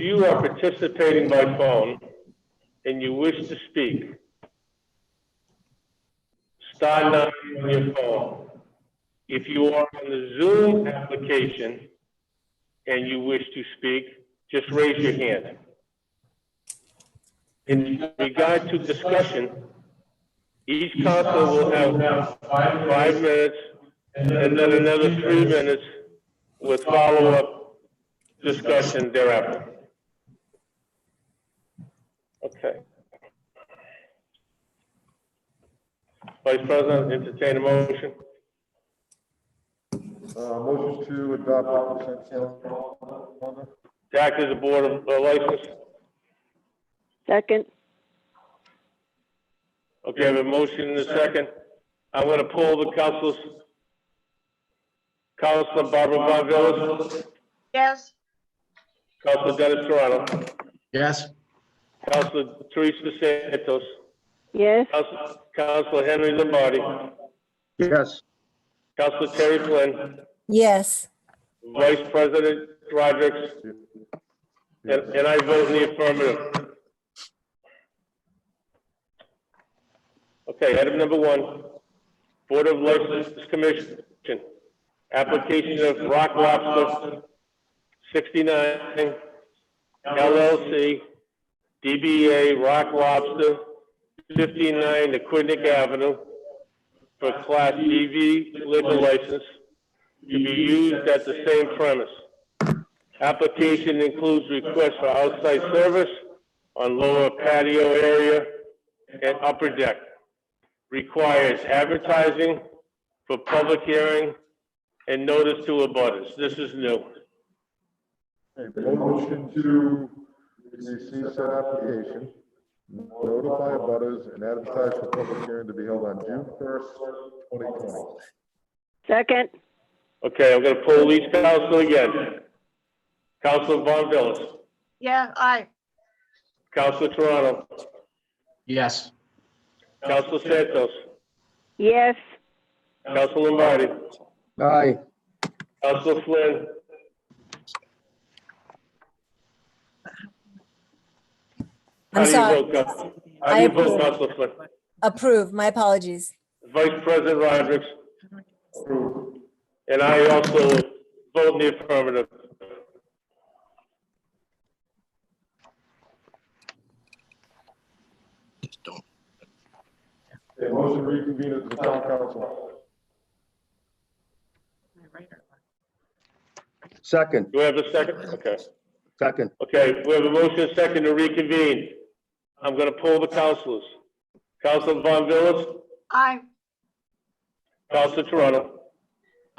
you are participating by phone and you wish to speak, star 9 on your phone. If you are on the Zoom application and you wish to speak, just raise your hand. In regard to discussion, each councilor will have 5 minutes and then another 3 minutes with follow-up discussion thereafter. Okay. Vice President, entertain a motion. Motion to adopt the consent calendar. To act as a board of license. Second. Okay, I have a motion and a second. I'm going to pull the councilors. Councilor Barbara Von Villas. Yes. Councilor Dennis Toronto. Yes. Councilor Teresa Santos. Yes. Councilor Henry Lombardi. Yes. Councilor Terry Flynn. Yes. Vice President Rodrick. And I vote in the affirmative. Okay, item number 1, Board of License Commission. Application of Rock Lobster 69 LLC, DBA Rock Lobster, 59 Aquidneck Avenue, for Class DV liquor license to be used at the same premise. Application includes requests for outside service on lower patio area and upper deck. Requires advertising for public hearing and notice to abutters. This is new. Okay, motion to receive said application, notify abutters, and advertise for public hearing to be held on June 1st, 2020. Second. Okay, I'm going to pull each council again. Councilor Von Villas. Yeah, aye. Councilor Toronto. Yes. Councilor Santos. Yes. Councilor Lombardi. Aye. Councilor Flynn. How I'm do you sorry. vote, Councilor? How do you vote, Councilor Flynn? Approve. My apologies. Vice President Rodrick. And I also vote in the affirmative. Okay, motion to reconvene at the town council. Second. Do we have a second? Okay. Second. Okay, we have a motion and second to reconvene. I'm going to pull the councilors. Councilor Von Villas. Aye. Councilor Toronto.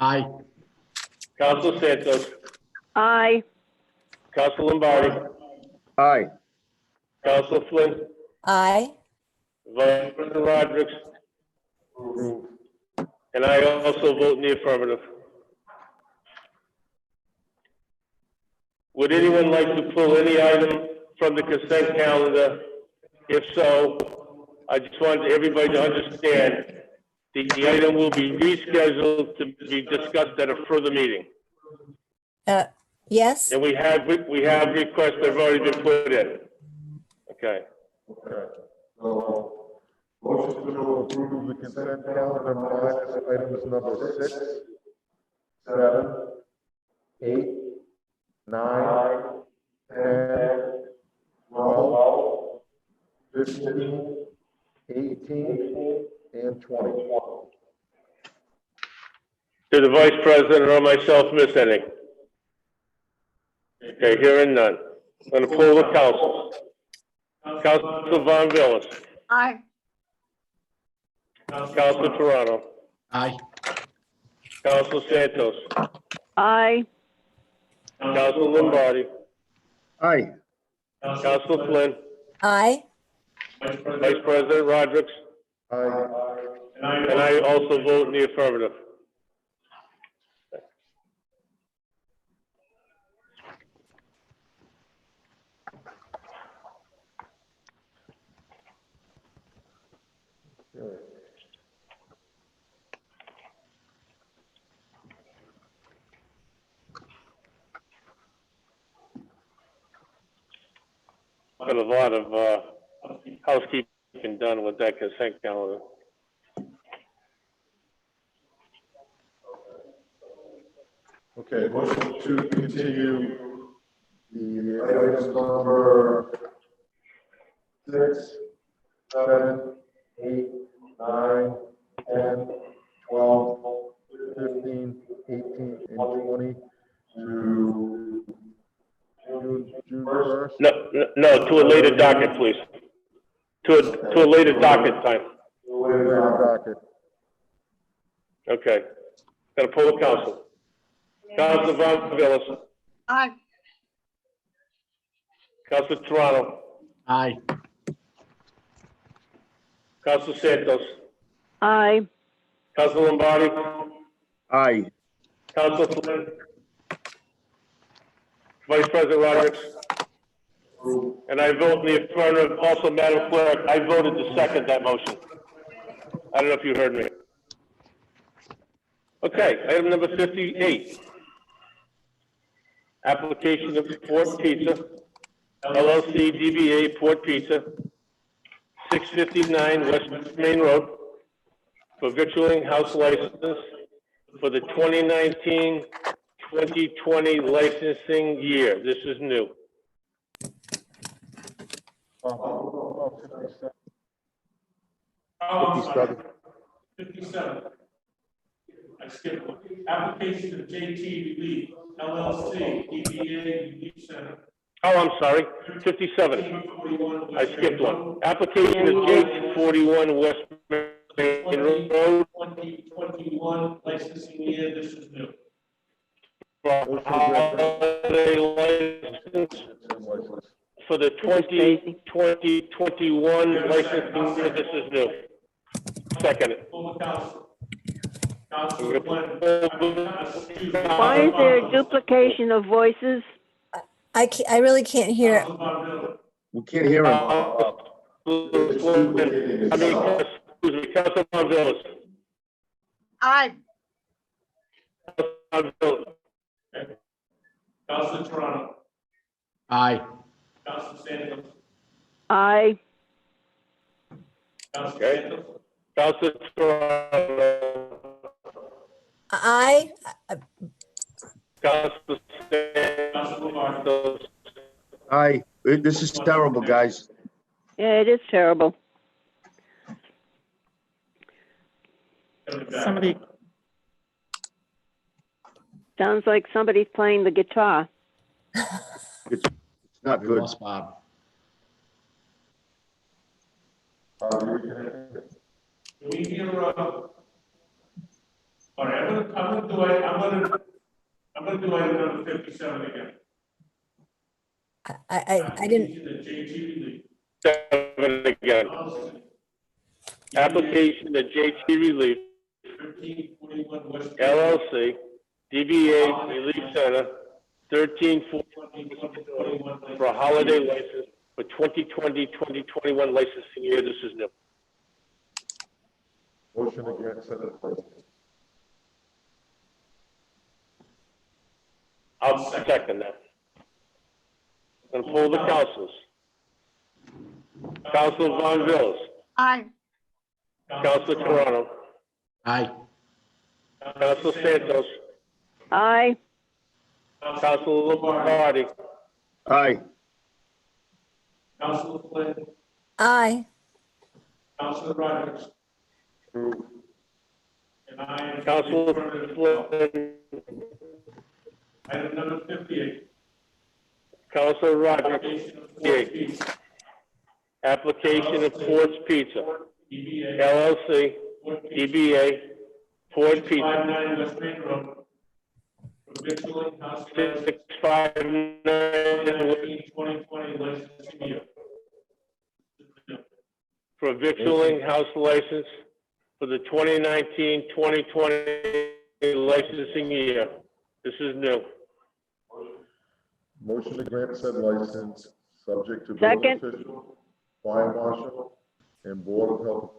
Aye. Councilor Santos. Aye. Councilor Lombardi. Aye. Councilor Flynn. Aye. Vice President Rodrick. And I also vote in the affirmative. Would anyone like to pull any item from the consent calendar? If so, I just want everybody to understand the item will be rescheduled to be discussed at a further meeting. Yes. And we have requests that have already been put in. Okay. Okay. So, motion to approve the consent calendar minus items number 6, 7, 8, 9, 10, 12, 15, 18, and 20. Did the Vice President or myself miss any? Okay, hearing none. I'm going to pull the council. Councilor Von Villas. Aye. Councilor Toronto. Aye. Councilor Santos. Aye. Councilor Lombardi. Aye. Councilor Flynn. Aye. Vice President Rodrick. Aye. And I also vote in the affirmative. Got a lot of, housekeeping done with that consent calendar. Okay, motion to continue the items number 6, 7, 8, 9, 10, 12, 15, 18, and 20 to June 1st. No, to a later docket, please. To a later docket time. Later docket. Okay. Got a poll of council. Councilor Von Villas, Aye. Councilor Toronto, Aye. Councilor Santos, Aye. Councilor Lombardi, Aye. Councilor Flynn, Vice President Rodrick, and I vote in the affirmative. Also, Madam Clerk, I voted to second that motion. I don't know if you heard me. Okay, item number 58. Application of Port Pizza, LLC DBA Port Pizza, 659 West Main Road, for victualling house license for the 2019-2020 licensing year. This is new. 57. 57. I skipped one. Application of JT Relief LLC, DBA Relief Center. Oh, I'm sorry, 57. I skipped one. Application of J41 West Main Road 2021 licensing year, this is new. for holiday license for the 2020-21 licensing year. This is new. Second. Former council. Councilor Flynn. Why is there a duplication of voices? I really can't hear. Councilor Von Villas. We can't hear him. I mean, excuse me, Councilor Von Villas. Aye. Von Villas. Councilor Toronto. Aye. Councilor Santos. Aye. Councilor Okay. Santos. Councilor Toronto. Aye. Councilor Councilor Lombardi. Santos. Aye. This is terrible, guys. Yeah, it is terrible. Somebody, Sounds like somebody's playing the guitar. It's not good. Bob. Do we hear, all right, I'm gonna do item number 57 again. I didn't. The JT Relief. Seven again. Application to JT Relief 1341 West. LLC, DBA Relief Center, 1341 for a holiday license for 2020-2021 licensing year. This is new. Motion again, Senator President. I'll second that. And pull the councils. Councilor Von Villas, Aye. Councilor Toronto, Aye. Councilor Santos, Aye. Councilor Lombardi, Aye. Councilor Flynn. Aye. Councilor Rodrick. Approved. And I am. Councilor Flynn, Item number 58. Councilor Rodrick, Application of Yay. Fort Peace. application of Port's Pizza, DBA. LLC, Fort Peace. DBA, Port Pizza, 659 West Main Road. For victualling house license 659 2020 licensing year. for victualling house license for the 2019-2020 licensing year. This is new. Motion to grant said license, subject to Second. building official, fire marshal, and board of health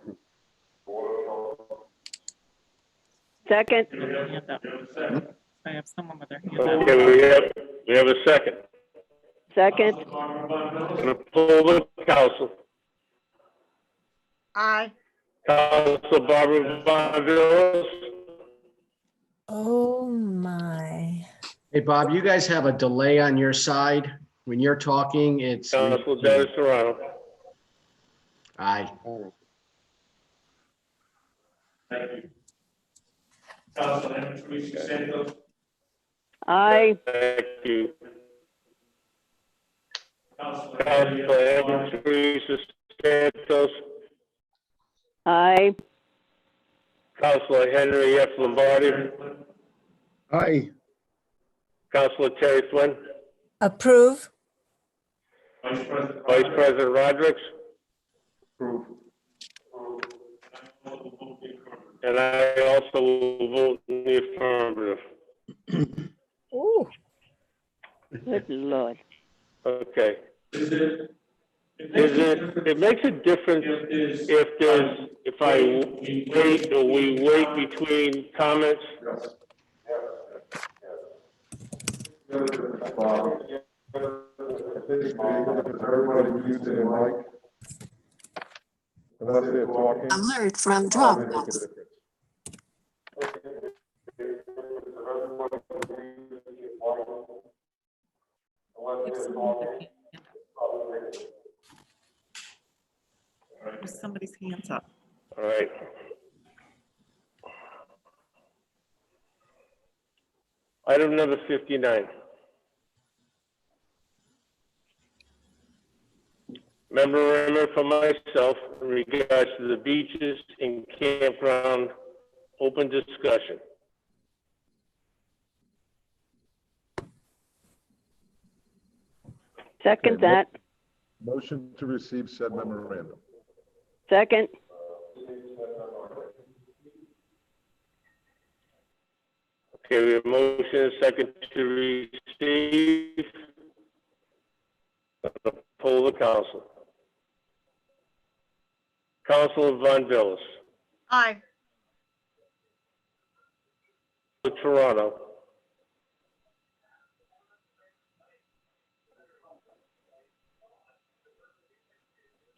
approval. Second. hand up. I have someone with their hand up. Okay, we have a second. Second. Gonna pull the council. Aye. Council Barbara Bonville, Oh, my. Hey, Bob, you guys have a delay on your side. When you're talking, it's. Council Dennis Serrano. Aye. Thank you. Councillor Teresa Santos. Aye. Thank you. Councillor Councilor Teresa Santos. Aye. Councilor Henry F. Lombardi. Aye. Councilor Terry Flynn. Approve. Vice President Rodrick. Approve. And I also will vote in the affirmative. Ooh. Good Lord. Okay. It makes a difference if I wait or we wait between comments? Yes. Bob, I think because everybody mutes their mic, unless they're talking. Alert from probably make a Dropbox. difference. There's somebody's hands up. All right. Item number 59. Memorandum for myself in regards to the beaches and campground open discussion. Second that. Motion to receive said memorandum. Second. Okay, we have a motion and a second to receive. Poll the council. Councilor Von Villas. Aye. Toronto.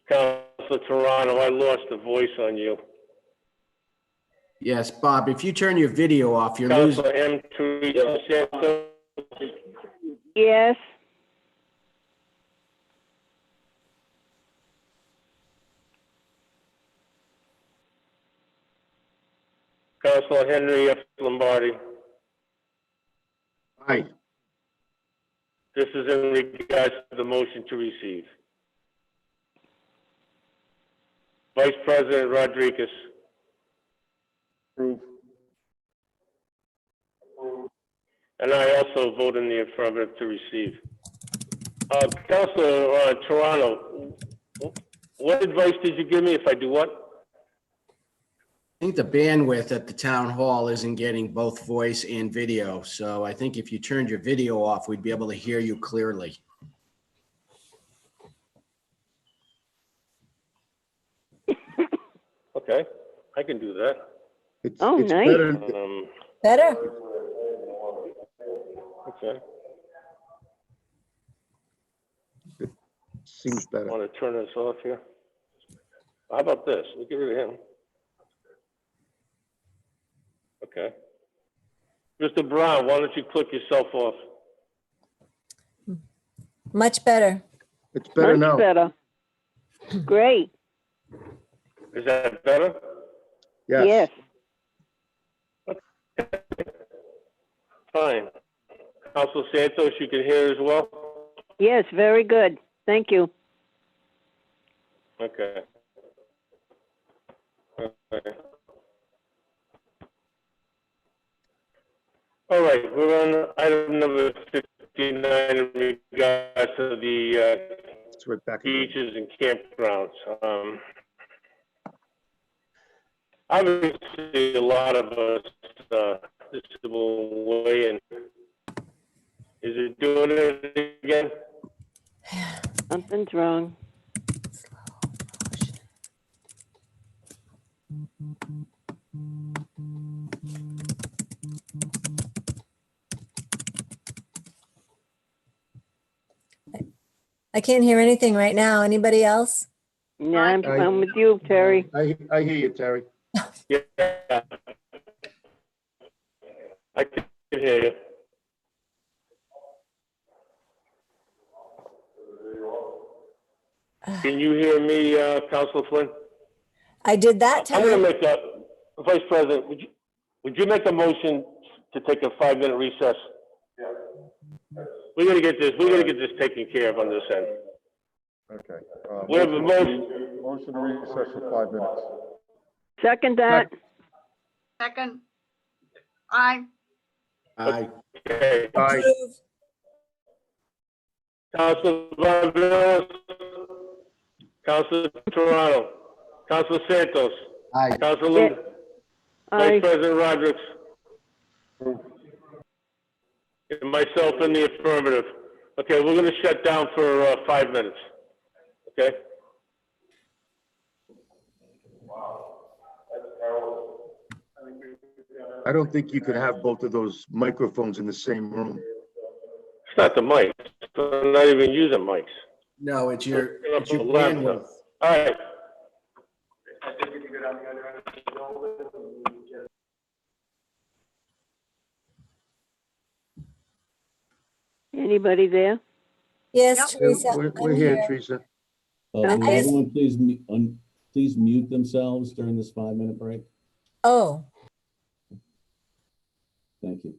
Councilor Toronto, I lost the voice on you. Yes, Bob, if you turn your video off, you're losing. Councilor M. Teresa Santos. Yes. Councilor Henry F. Lombardi. Aye. This is in regards to the motion to receive. Vice President Rodriguez. Approve. And I also vote in the affirmative to receive. Councilor Toronto, what advice did you give me if I do what? I think the bandwidth at the town hall isn't getting both voice and video. So I think if you turned your video off, we'd be able to hear you clearly. Okay, I can do that. Oh, It's nice. better. Better? Okay, Seems I better. want to turn this off here. How about this? We'll get rid of him. Okay. Mr. Brown, why don't you click yourself off? Much better. It's better Much now. better. Great. Is that better? Yes. Yes. Fine. Councilor Santos, you can hear as well? Yes, very good. Thank you. Okay. Okay. All right, we're on item number 59 in regards to the It's right back again. beaches and campgrounds. Obviously, a lot of us, this will weigh in. Is it doing it again? Something's wrong. I can't hear anything right now. Anybody else? Yeah, I'm with you, Terry. I hear you, Terry. Yeah. I can hear you. Can you hear me, Councilor Flynn? I did that I'm gonna time. make a, Vice President, would you make a motion to take a 5-minute recess? We gotta get this taken care of on this end. Okay. We have a motion. Motion to recess for 5 minutes. Second that. Second. Aye. Aye. Okay. Aye. Approve. Councilor Von, Councilor Toronto, Councilor Santos, Aye. Councilor Luna, Vice Aye. President Rodrick, and myself in the affirmative. Okay, we're gonna shut down for 5 minutes. Okay? I don't think you could have both of those microphones in the same room. It's not the mics. I'm not even using mics. No, it's your Laptop. bandwidth. All right. Anybody there? Yes, Yep. Teresa. We're I'm here, here. Teresa. Okay. I Will just- everyone please mute themselves during this 5-minute break? Oh, Thank you.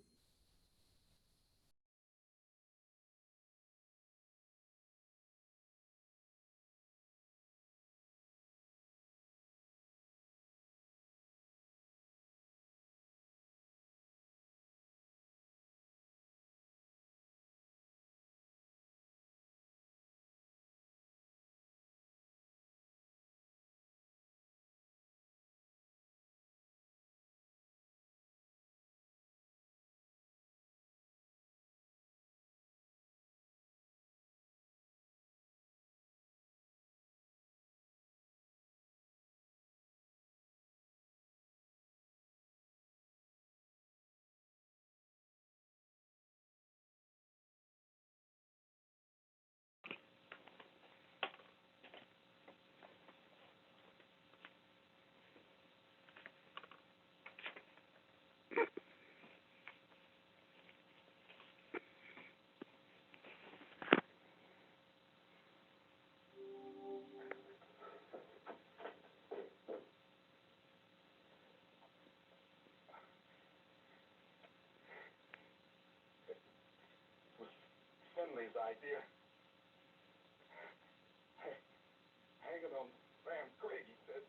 Finley's idea. Hanging on Sam Craig, he said.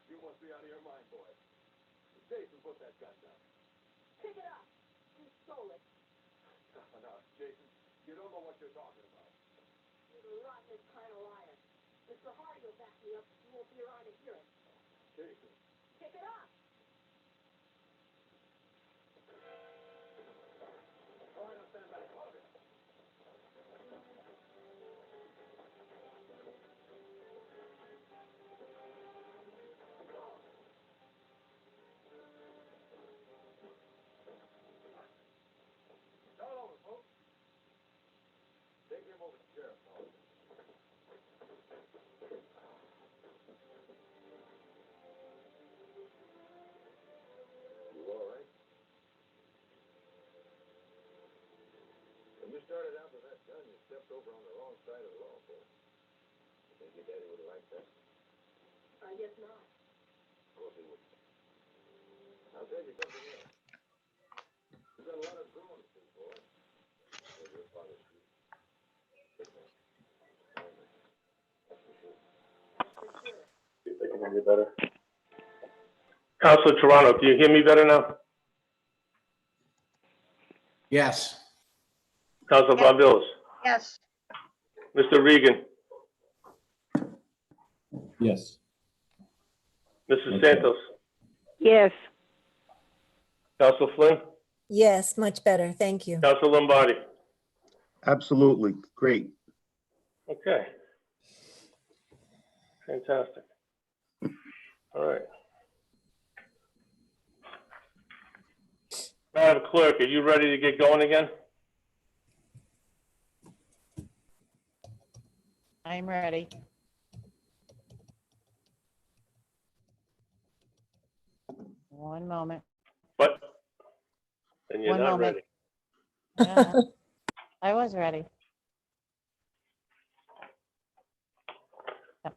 You must be out of your mind, boy. Jason, put that gun down. Pick it up. You stole it. No, Jason, you don't know what you're talking about. You're the rottenest kind of liar. Mr. Hardy will back me up. You won't be around to hear it. Jason. Pick it up. All right, I'll stand back. See if they can hear me better. Councilor Toronto, do you hear me better now? Yes. Councilor Von Billis? Yes. Mr. Regan? Yes. Mrs. Santos? Yes. Councilor Flynn? Yes, much better. Thank you. Councilor Lombardi? Absolutely, great. Okay. Fantastic. All right. Madam Clerk, are you ready to get going again? I'm ready. One moment. But, and you're One not moment. ready. Yeah, I was ready. Yep.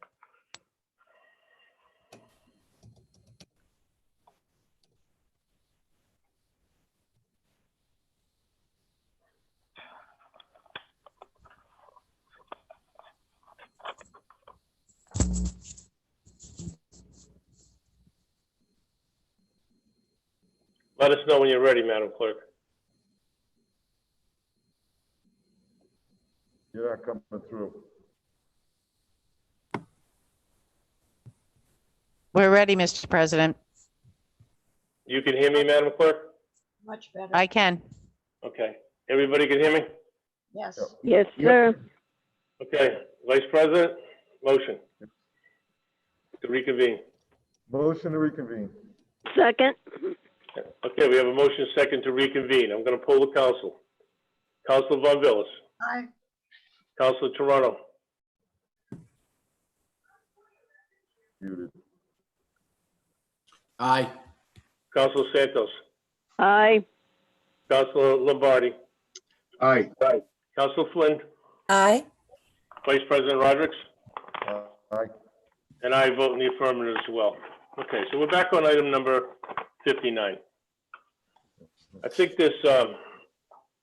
Let us know when you're ready, Madam Clerk. You're not coming through. We're ready, Mr. President. You can hear me, Madam Clerk? Much better. I can. Okay. Everybody can hear me? Yes. Yes, sir. Okay. Vice President, motion to reconvene. Motion to reconvene. Second. Okay, we have a motion second to reconvene. I'm going to poll the council. Councilor Von Billis? Aye. Councilor Toronto? Muted. Aye. Councilor Santos? Aye. Councilor Lombardi? Aye, Councilor Flynn? Aye. Vice President Rodrick? Aye. And I vote in the affirmative as well. Okay, so we're back on item number 59. I think this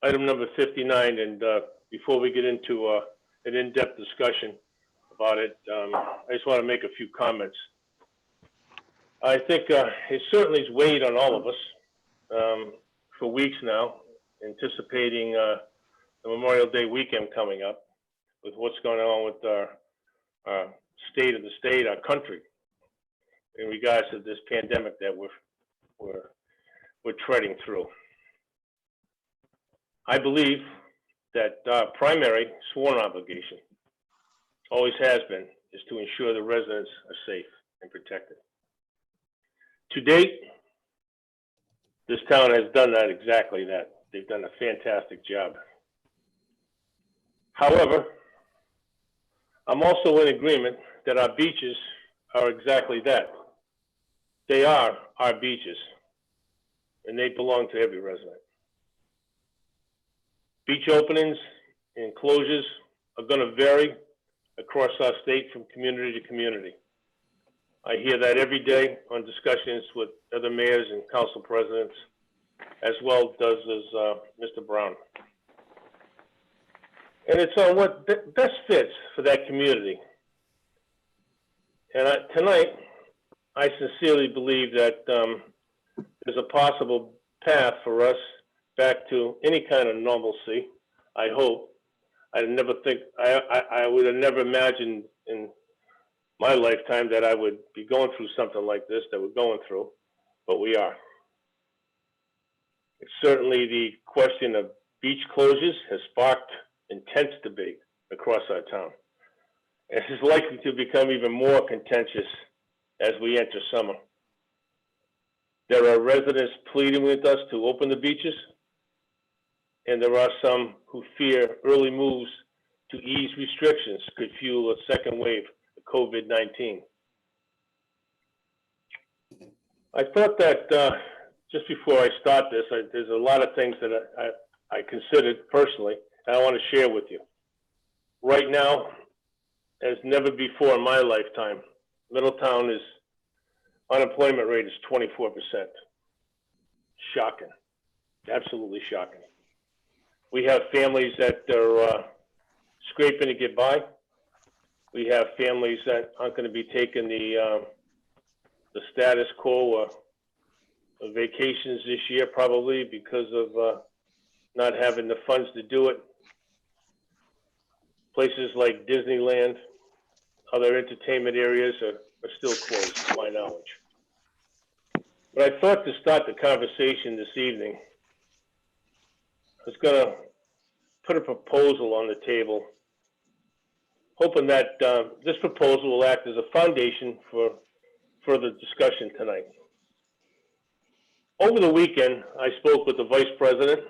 item number 59, and before we get into an in-depth discussion about it, I just want to make a few comments. I think it certainly has weighed on all of us for weeks now, anticipating the Memorial Day weekend coming up with what's going on with our state of the state, our country, in regards to this pandemic that we're treading through. I believe that our primary sworn obligation, always has been, is to ensure the residents are safe and protected. To date, this town has done that, exactly that. They've done a fantastic job. However, I'm also in agreement that our beaches are exactly that. They are our beaches, and they belong to every resident. Beach openings and closures are going to vary across our state from community to community. I hear that every day on discussions with other mayors and council presidents, as well does Mr. Brown. And it's on what best fits for that community. And tonight, I sincerely believe that there's a possible path for us back to any kind of normalcy. I hope. I would have never imagined in my lifetime that I would be going through something like this that we're going through, but we are. It's certainly the question of beach closures has sparked intense debate across our town. It is likely to become even more contentious as we enter summer. There are residents pleading with us to open the beaches, and there are some who fear early moves to ease restrictions could fuel a second wave of COVID-19. I thought that just before I start this, there's a lot of things that I considered personally, and I want to share with you. right now, as never before in my lifetime, Middletown is, unemployment rate is 24%. Shocking, absolutely shocking. We have families that are scraping to get by. We have families that aren't going to be taking the status quo of vacations this year, probably because of not having the funds to do it. Places like Disneyland, other entertainment areas are still closed, to my knowledge. But I thought to start the conversation this evening, I was going to put a proposal on the table, hoping that this proposal will act as a foundation for further discussion tonight. Over the weekend, I spoke with the Vice President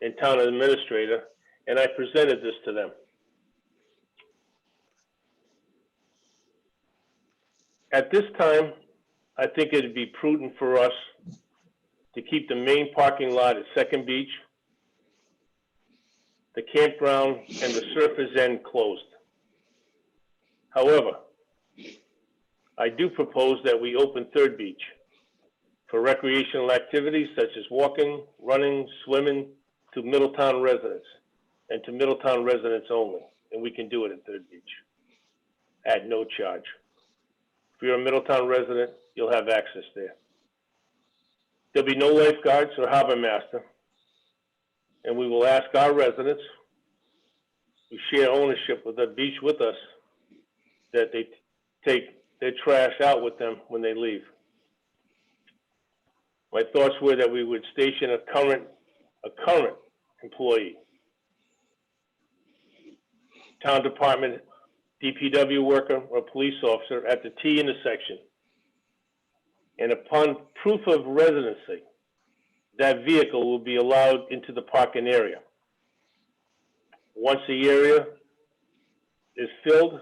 and Town Administrator, and I presented this to them. At this time, I think it'd be prudent for us to keep the main parking lot at Second Beach, the campground, and the Surfers End closed. However, I do propose that we open Third Beach for recreational activities such as walking, running, swimming to Middletown residents and to Middletown residents only. And we can do it at Third Beach at no charge. If you're a Middletown resident, you'll have access there. There'll be no lifeguards or harbor master. And we will ask our residents who share ownership of the beach with us that they take their trash out with them when they leave. My thoughts were that we would station a current employee, town department, DPW worker, or police officer at the T intersection. And upon proof of residency, that vehicle will be allowed into the parking area. Once the area is filled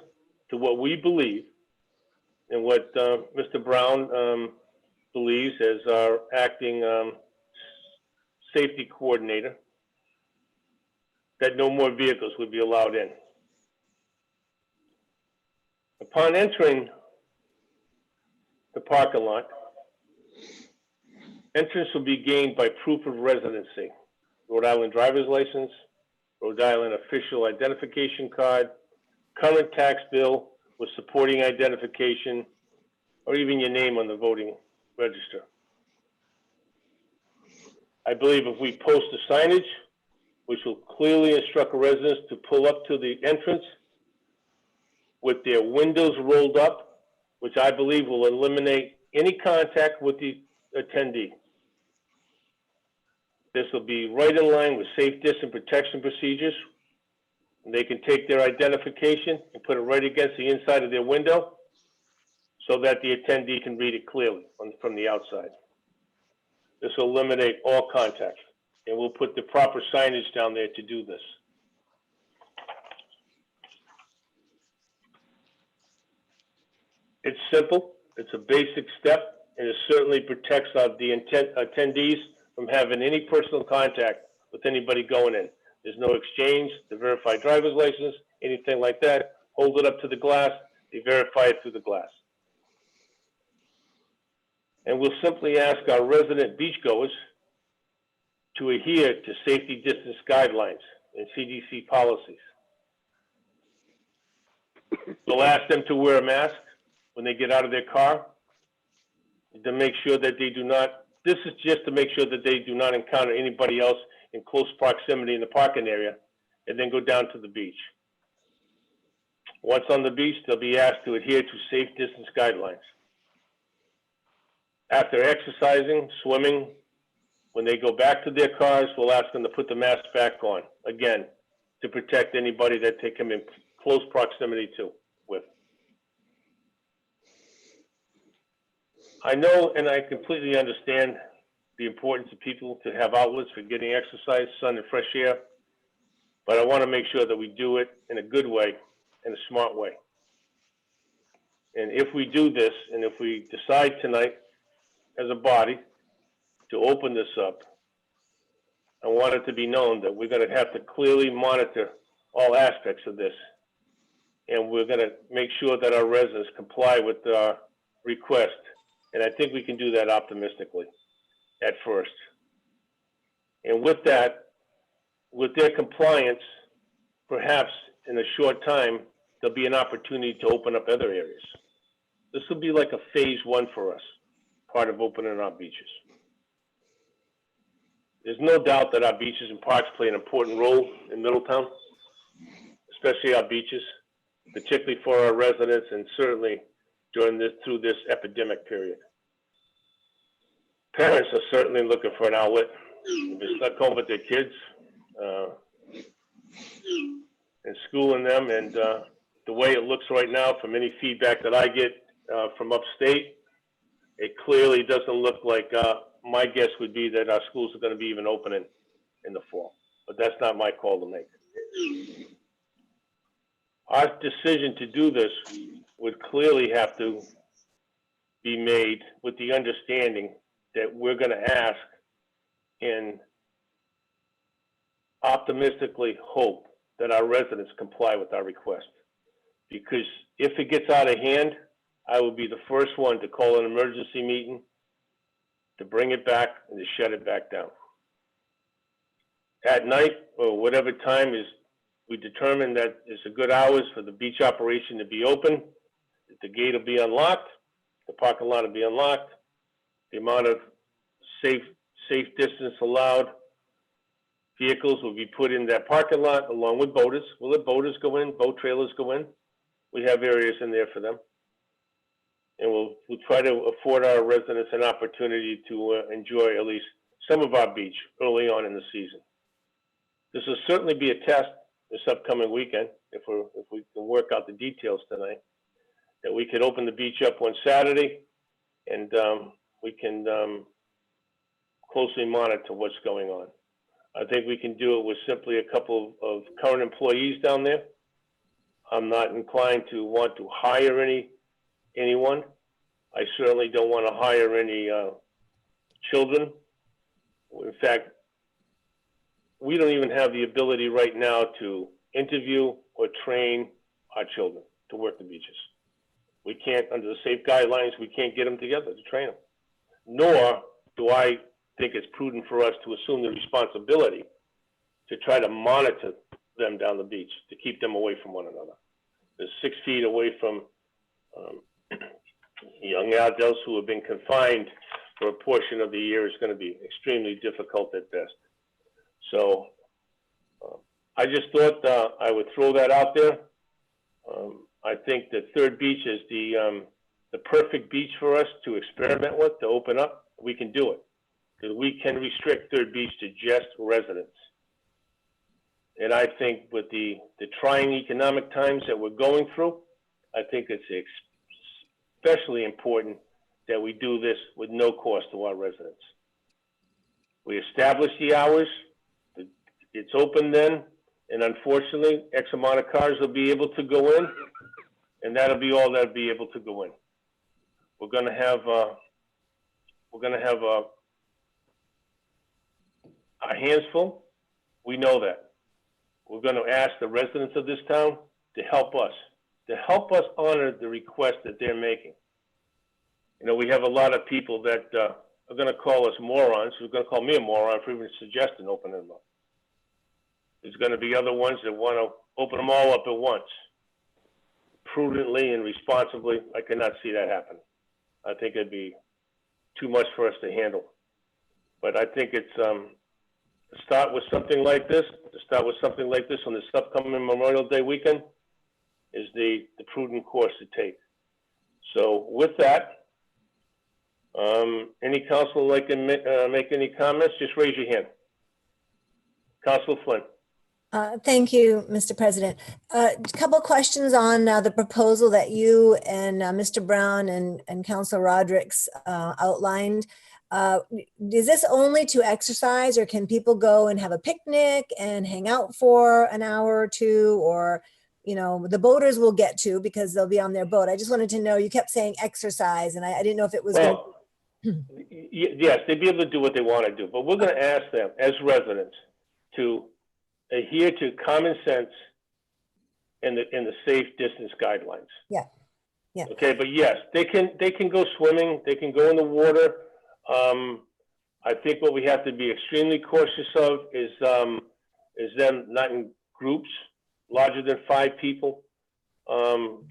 to what we believe and what Mr. Brown believes as our acting safety coordinator, that no more vehicles would be allowed in. Upon entering the parking lot, entrance will be gained by proof of residency, Rhode Island driver's license, Rhode Island official identification card, current tax bill with supporting identification, or even your name on the voting register. I believe if we post the signage, which will clearly instruct residents to pull up to the entrance with their windows rolled up, which I believe will eliminate any contact with the attendee. This will be right in line with safe distance protection procedures. And they can take their identification and put it right against the inside of their window so that the attendee can read it clearly from the outside. This will eliminate all contact, and we'll put the proper signage down there to do this. It's simple, it's a basic step, and it certainly protects the attendees from having any personal contact with anybody going in. There's no exchange, the verified driver's license, anything like that. Hold it up to the glass, they verify it through the glass. And we'll simply ask our resident beachgoers to adhere to safety distance guidelines and CDC policies. We'll ask them to wear a mask when they get out of their car, to make sure that they do not, this is just to make sure that they do not encounter anybody else in close proximity in the parking area, and then go down to the beach. Once on the beach, they'll be asked to adhere to safe distance guidelines. After exercising, swimming, when they go back to their cars, we'll ask them to put the mask back on, again, to protect anybody that they come in close proximity with. I know and I completely understand the importance of people to have outlets for getting exercise, sun, and fresh air, but I want to make sure that we do it in a good way, in a smart way. And if we do this, and if we decide tonight as a body to open this up, I want it to be known that we're going to have to clearly monitor all aspects of this and we're gonna make sure that our residents comply with our request. And I think we can do that optimistically at first. And with that, with their compliance, perhaps in a short time, there'll be an opportunity to open up other areas. This will be like a phase one for us, part of opening our beaches. There's no doubt that our beaches and parks play an important role in Middletown, especially our beaches, particularly for our residents and certainly through this epidemic period. Parents are certainly looking for an outlet. They're stuck home with their kids and schooling them. And the way it looks right now, from any feedback that I get from upstate, it clearly doesn't look like, my guess would be that our schools are going to be even opening in the fall. But that's not my call to make. Our decision to do this would clearly have to be made with the understanding that we're going to ask and optimistically hope that our residents comply with our request. Because if it gets out of hand, I will be the first one to call an emergency meeting, to bring it back and to shut it back down. At night, or whatever time is, we determine that it's a good hours for the beach operation to be open, the gate will be unlocked, the parking lot will be unlocked, the amount of safe distance allowed vehicles will be put in that parking lot along with boaters. We'll let boaters go in, boat trailers go in. We have areas in there for them. And we'll try to afford our residents an opportunity to enjoy at least some of our beach early on in the season. This will certainly be a test this upcoming weekend, if we can work out the details tonight, that we could open the beach up one Saturday and we can closely monitor what's going on. I think we can do it with simply a couple of current employees down there. I'm not inclined to want to hire anyone. I certainly don't want to hire any children. In fact, we don't even have the ability right now to interview or train our children to work the beaches. We can't, under the safe guidelines, we can't get them together to train them. Nor do I think it's prudent for us to assume the responsibility to try to monitor them down the beach, to keep them away from one another. They're 6 feet away from young adults who have been confined for a portion of the year is going to be extremely difficult at best. So I just thought I would throw that out there. I think that Third Beach is the perfect beach for us to experiment with, to open up. We can do it because we can restrict Third Beach to just residents. And I think with the trying economic times that we're going through, I think it's especially important that we do this with no cost to our residents. We establish the hours, it's open then, and unfortunately, X amount of cars will be able to go in, and that'll be all that'll be able to go in. We're gonna have our hands full. We know that. We're going to ask the residents of this town to help us honor the request that they're making. You know, we have a lot of people that are going to call us morons. Who's going to call me a moron for even suggesting opening them up. There's going to be other ones that want to open them all up at once. Prudently and responsibly, I cannot see that happen. I think it'd be too much for us to handle. But I think it's to start with something like this on this upcoming Memorial Day weekend is the prudent course to take. So with that, any councilor like to make any comments, just raise your hand. Councilor Flynn. Thank you, Mr. President. A couple questions on the proposal that you and Mr. Brown and Councilor Rodrick's outlined. Is this only to exercise, or can people go and have a picnic and hang out for an hour or two? Or, you know, the boaters will get to because they'll be on their boat. I just wanted to know, you kept saying exercise, and I didn't know if it was. Well, yes, they'd be able to do what they want to do, but we're going to ask them as residents to adhere to common sense and the safe distance guidelines. Yeah. Yeah. Okay, but yes, they can go swimming, they can go in the water. I think what we have to be extremely cautious of is them not in groups larger than 5 people,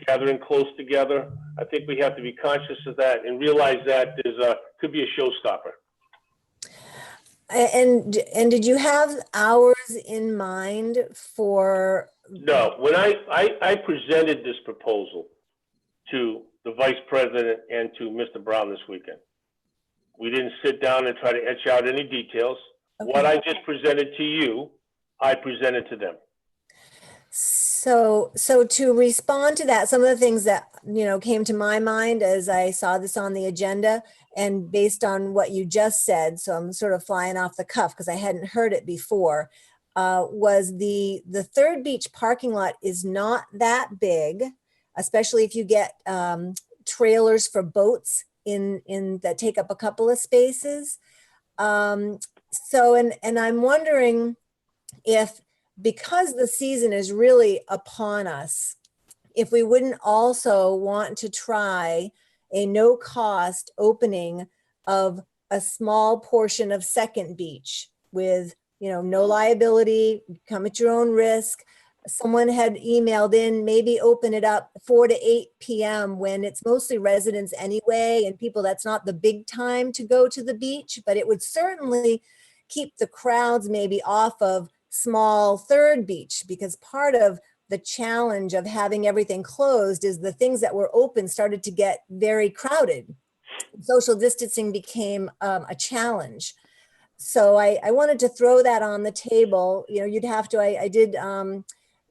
gathering close together. I think we have to be conscious of that and realize that could be a showstopper. And did you have hours in mind for? No, when I presented this proposal to the vice president and to Mr. Brown this weekend, we didn't sit down and try to etch out any details. Okay. What I just presented to you, I presented to them. So to respond to that, some of the things that, came to my mind as I saw this on the agenda and based on what you just said, so I'm sort of flying off the cuff because I hadn't heard it before, was the third beach parking lot is not that big, especially if you get trailers for boats in that take up a couple of spaces. And I'm wondering if, because the season is really upon us, if we wouldn't also want to try a no-cost opening of a small portion of Second Beach with, no liability, come at your own risk. Someone had emailed in, maybe open it up 4 to 8 p.m. when it's mostly residents anyway, and people, that's not the big time to go to the beach, but it would certainly keep the crowds maybe off of small Third Beach, because part of the challenge of having everything closed is the things that were open started to get very crowded. Social distancing became a challenge. So I wanted to throw that on the table. You'd have to, I did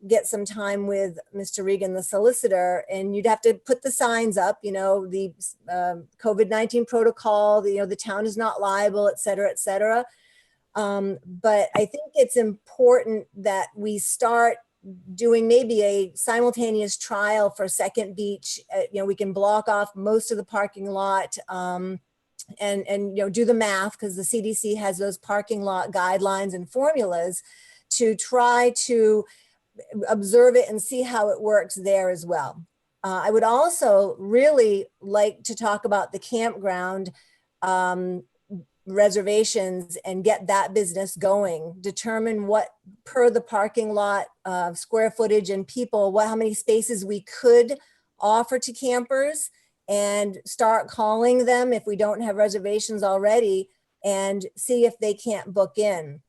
get some time with Mr. Regan, the solicitor, and you'd have to put the signs up, the COVID-19 protocol, the town is not liable, et cetera, et cetera. But I think it's important that we start doing maybe a simultaneous trial for Second Beach. We can block off most of the parking lot and do the math, because the CDC has those parking lot guidelines and formulas to try to observe it and see how it works there as well. I would also really like to talk about the campground reservations and get that business going, determine what per the parking lot square footage and people, how many spaces we could offer to campers, and start calling them if we don't have reservations already and see if they can't book in.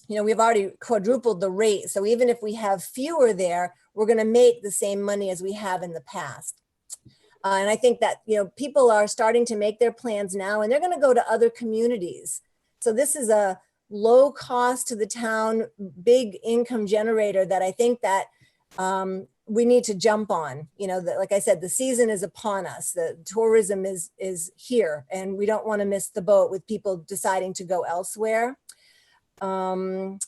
We've already quadrupled the rate. So even if we have fewer there, we're going to make the same money as we have in the past. And I think that, people are starting to make their plans now, and they're going to go to other communities. So this is a low cost to the town, big income generator that I think that we need to jump on. Like I said, the season is upon us. The tourism is here, and we don't want to miss the boat with people deciding to go elsewhere. And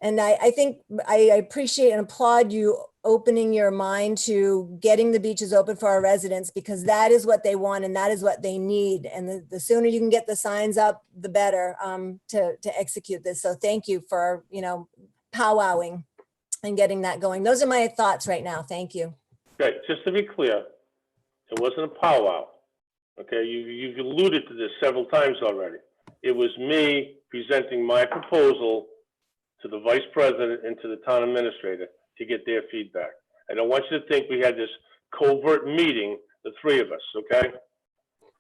I think I appreciate and applaud you opening your mind to getting the beaches open for our residents, because that is what they want and that is what they need. And the sooner you can get the signs up, the better to execute this. So thank you for, powwowing and getting that going. Those are my thoughts right now. Thank you. Okay, just to be clear, it wasn't a powwow. Okay, you've alluded to this several times already. It was me presenting my proposal to the vice president and to the town administrator to get their feedback. I don't want you to think we had this covert meeting, the three of us, okay?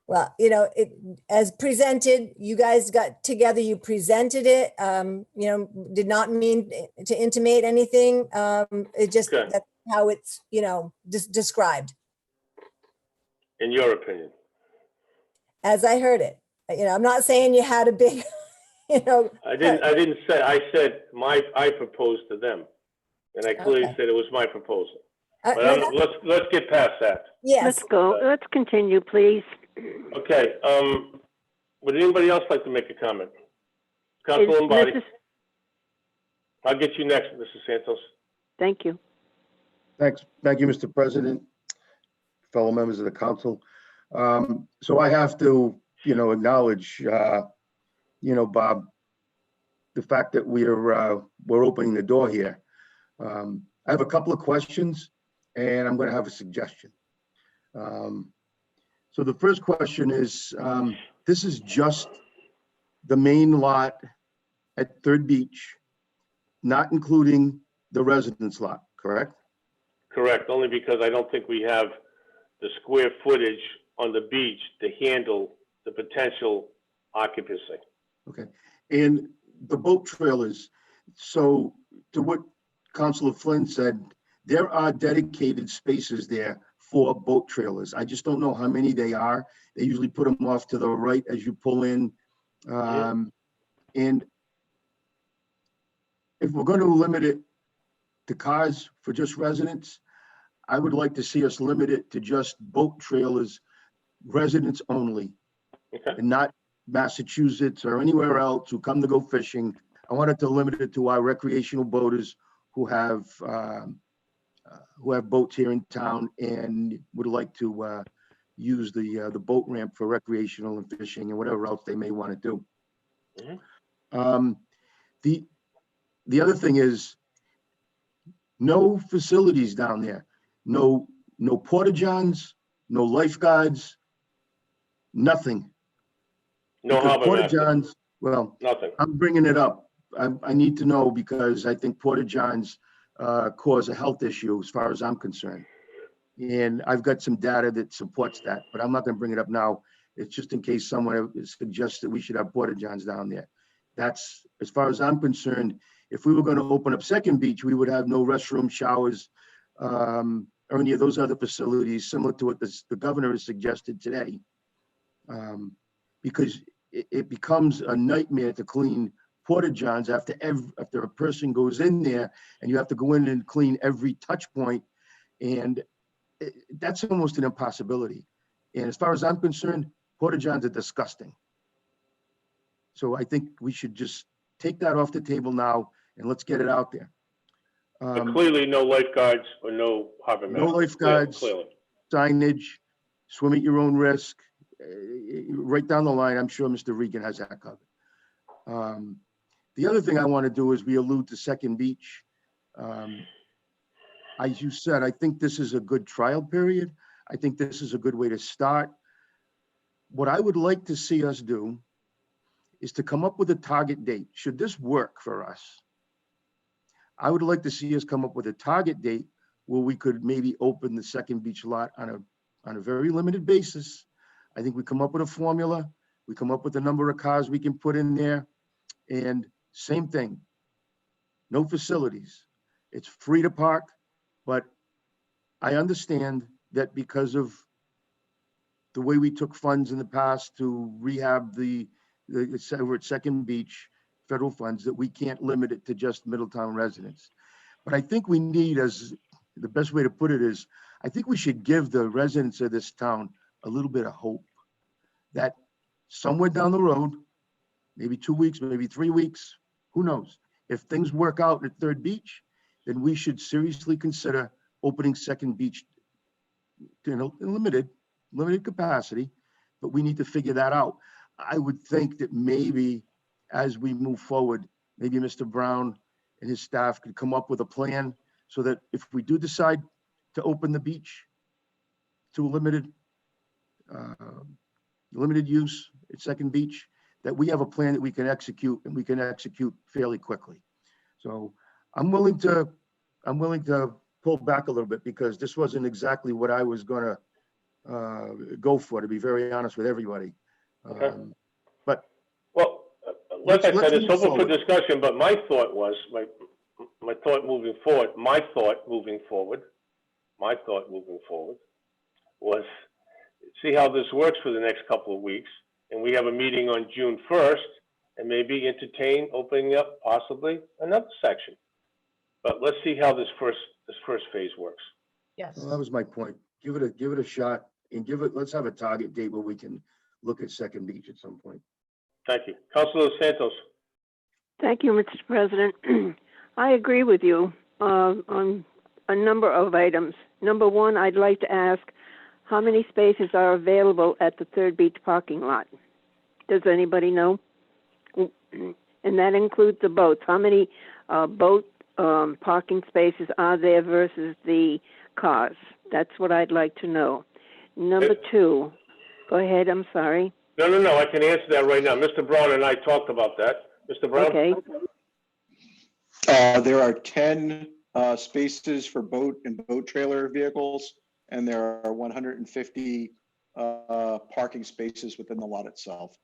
Well, as presented, you guys got together, you presented it, did not mean to intimate anything. It just, Okay. that's how it's, described In your opinion. as I heard it. I'm not saying you had a big, I didn't say, I said I proposed to them. And I clearly Okay. said it was my proposal. no, But that's- let's get past that. yes. Let's go. Let's continue, please. Okay, would anybody else like to make a comment? Is Councilor Lombardi, Mrs. I'll get you next, Mrs. Santos. Thank you. Thanks. Thank you, Mr. President, fellow members of the council. So I have to, acknowledge, Bob, the fact that we're opening the door here. I have a couple of questions and I'm going to have a suggestion. So the first question is, this is just the main lot at Third Beach, not including the residence lot, correct? Correct, only because I don't think we have the square footage on the beach to handle the potential occupancy. Okay, and the boat trailers, so to what Councilor Flynn said, there are dedicated spaces there for boat trailers. I just don't know how many they are. They usually put them off to the right as you pull in. And if we're going to limit it to cars for just residents, I would like to see us limit it to just boat trailers, residents only, Okay, and not Massachusetts or anywhere else who come to go fishing. I wanted to limit it to our recreational boaters who have boats here in town and would like to use the boat ramp for recreational and fishing and whatever else they may want to do. The other thing is no facilities down there, no porta-johns, no lifeguards, nothing. no Because harbor master, porta-johns, well, nothing. I'm bringing it up. I need to know because I think porta-johns cause a health issue as far as I'm concerned. And I've got some data that supports that, but I'm not gonna bring it up now. It's just in case someone suggests that we should have porta-johns down there. That's, as far as I'm concerned, if we were gonna open up Second Beach, we would have no restroom, showers, or any of those other facilities similar to what the governor has suggested today. Because it becomes a nightmare to clean porta-johns after a person goes in there and you have to go in and clean every touch point. And that's almost an impossibility. And as far as I'm concerned, porta-johns are disgusting. So I think we should just take that off the table now and let's get it out there. But clearly, no lifeguards or no harbor master. No lifeguards. Clearly. Signage, swim at your own risk, right down the line. I'm sure Mr. Regan has that covered. The other thing I want to do is we allude to Second Beach. As you said, I think this is a good trial period. I think this is a good way to start. What I would like to see us do is to come up with a target date. Should this work for us? I would like to see us come up with a target date where we could maybe open the Second Beach lot on a very limited basis. I think we come up with a formula. We come up with the number of cars we can put in there. And same thing, no facilities. It's free to park, but I understand that because of the way we took funds in the past to rehab over at Second Beach, federal funds, that we can't limit it to just Middletown residents. But I think we need, as the best way to put it is, I think we should give the residents of this town a little bit of hope that somewhere down the road, maybe 2 weeks, maybe 3 weeks, who knows? If things work out at Third Beach, then we should seriously consider opening Second Beach in limited capacity, but we need to figure that out. I would think that maybe as we move forward, maybe Mr. Brown and his staff could come up with a plan so that if we do decide to open the beach to limited use at Second Beach, that we have a plan that we can execute and we can execute fairly quickly. So I'm willing to pull back a little bit because this wasn't exactly what I was gonna go for, to be very honest with everybody. Okay. But Well, like I let's said, it's move open for forward. discussion, but my thought moving forward was see how this works for the next couple of weeks. And we have a meeting on June 1st and maybe entertain opening up possibly another section. But let's see how this first phase works. Yes. Well, that was my point. Give it a shot and let's have a target date where we can look at Second Beach at some point. Thank you. Councillor Santos. Thank you, Mr. President. I agree with you on a number of items. Number one, I'd like to ask how many spaces are available at the Third Beach parking lot? Does anybody know? And that includes the boats. How many boat parking spaces are there versus the cars? That's what I'd like to know. Number two, go ahead, I'm sorry. No, I can answer that right now. Mr. Brown and I talked about that. Mr. Brown? Okay, There are 10 spaces for boat and boat trailer vehicles, and there are 150 parking spaces within the lot itself.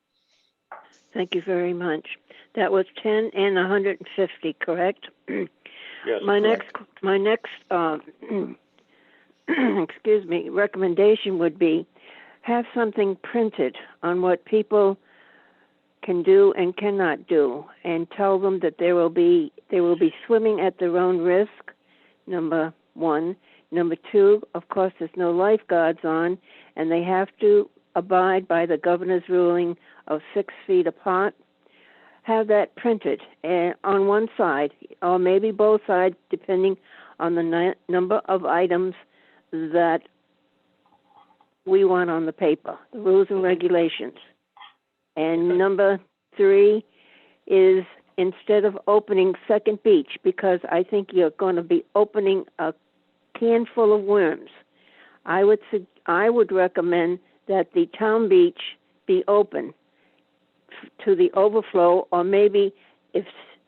thank you very much. That was 10 and 150, correct? Yes. My next, excuse me, recommendation would be have something printed on what people can do and cannot do, and tell them that they will be swimming at their own risk. Number one. Number two, of course, there's no lifeguards on, and they have to abide by the governor's ruling of 6 feet apart. Have that printed on one side, or maybe both sides, depending on the number of items that we want on the paper, the rules and regulations. And number three is, instead of opening Second Beach, because I think you're going to be opening a can full of worms, I would recommend that the town beach be open to the overflow, or maybe if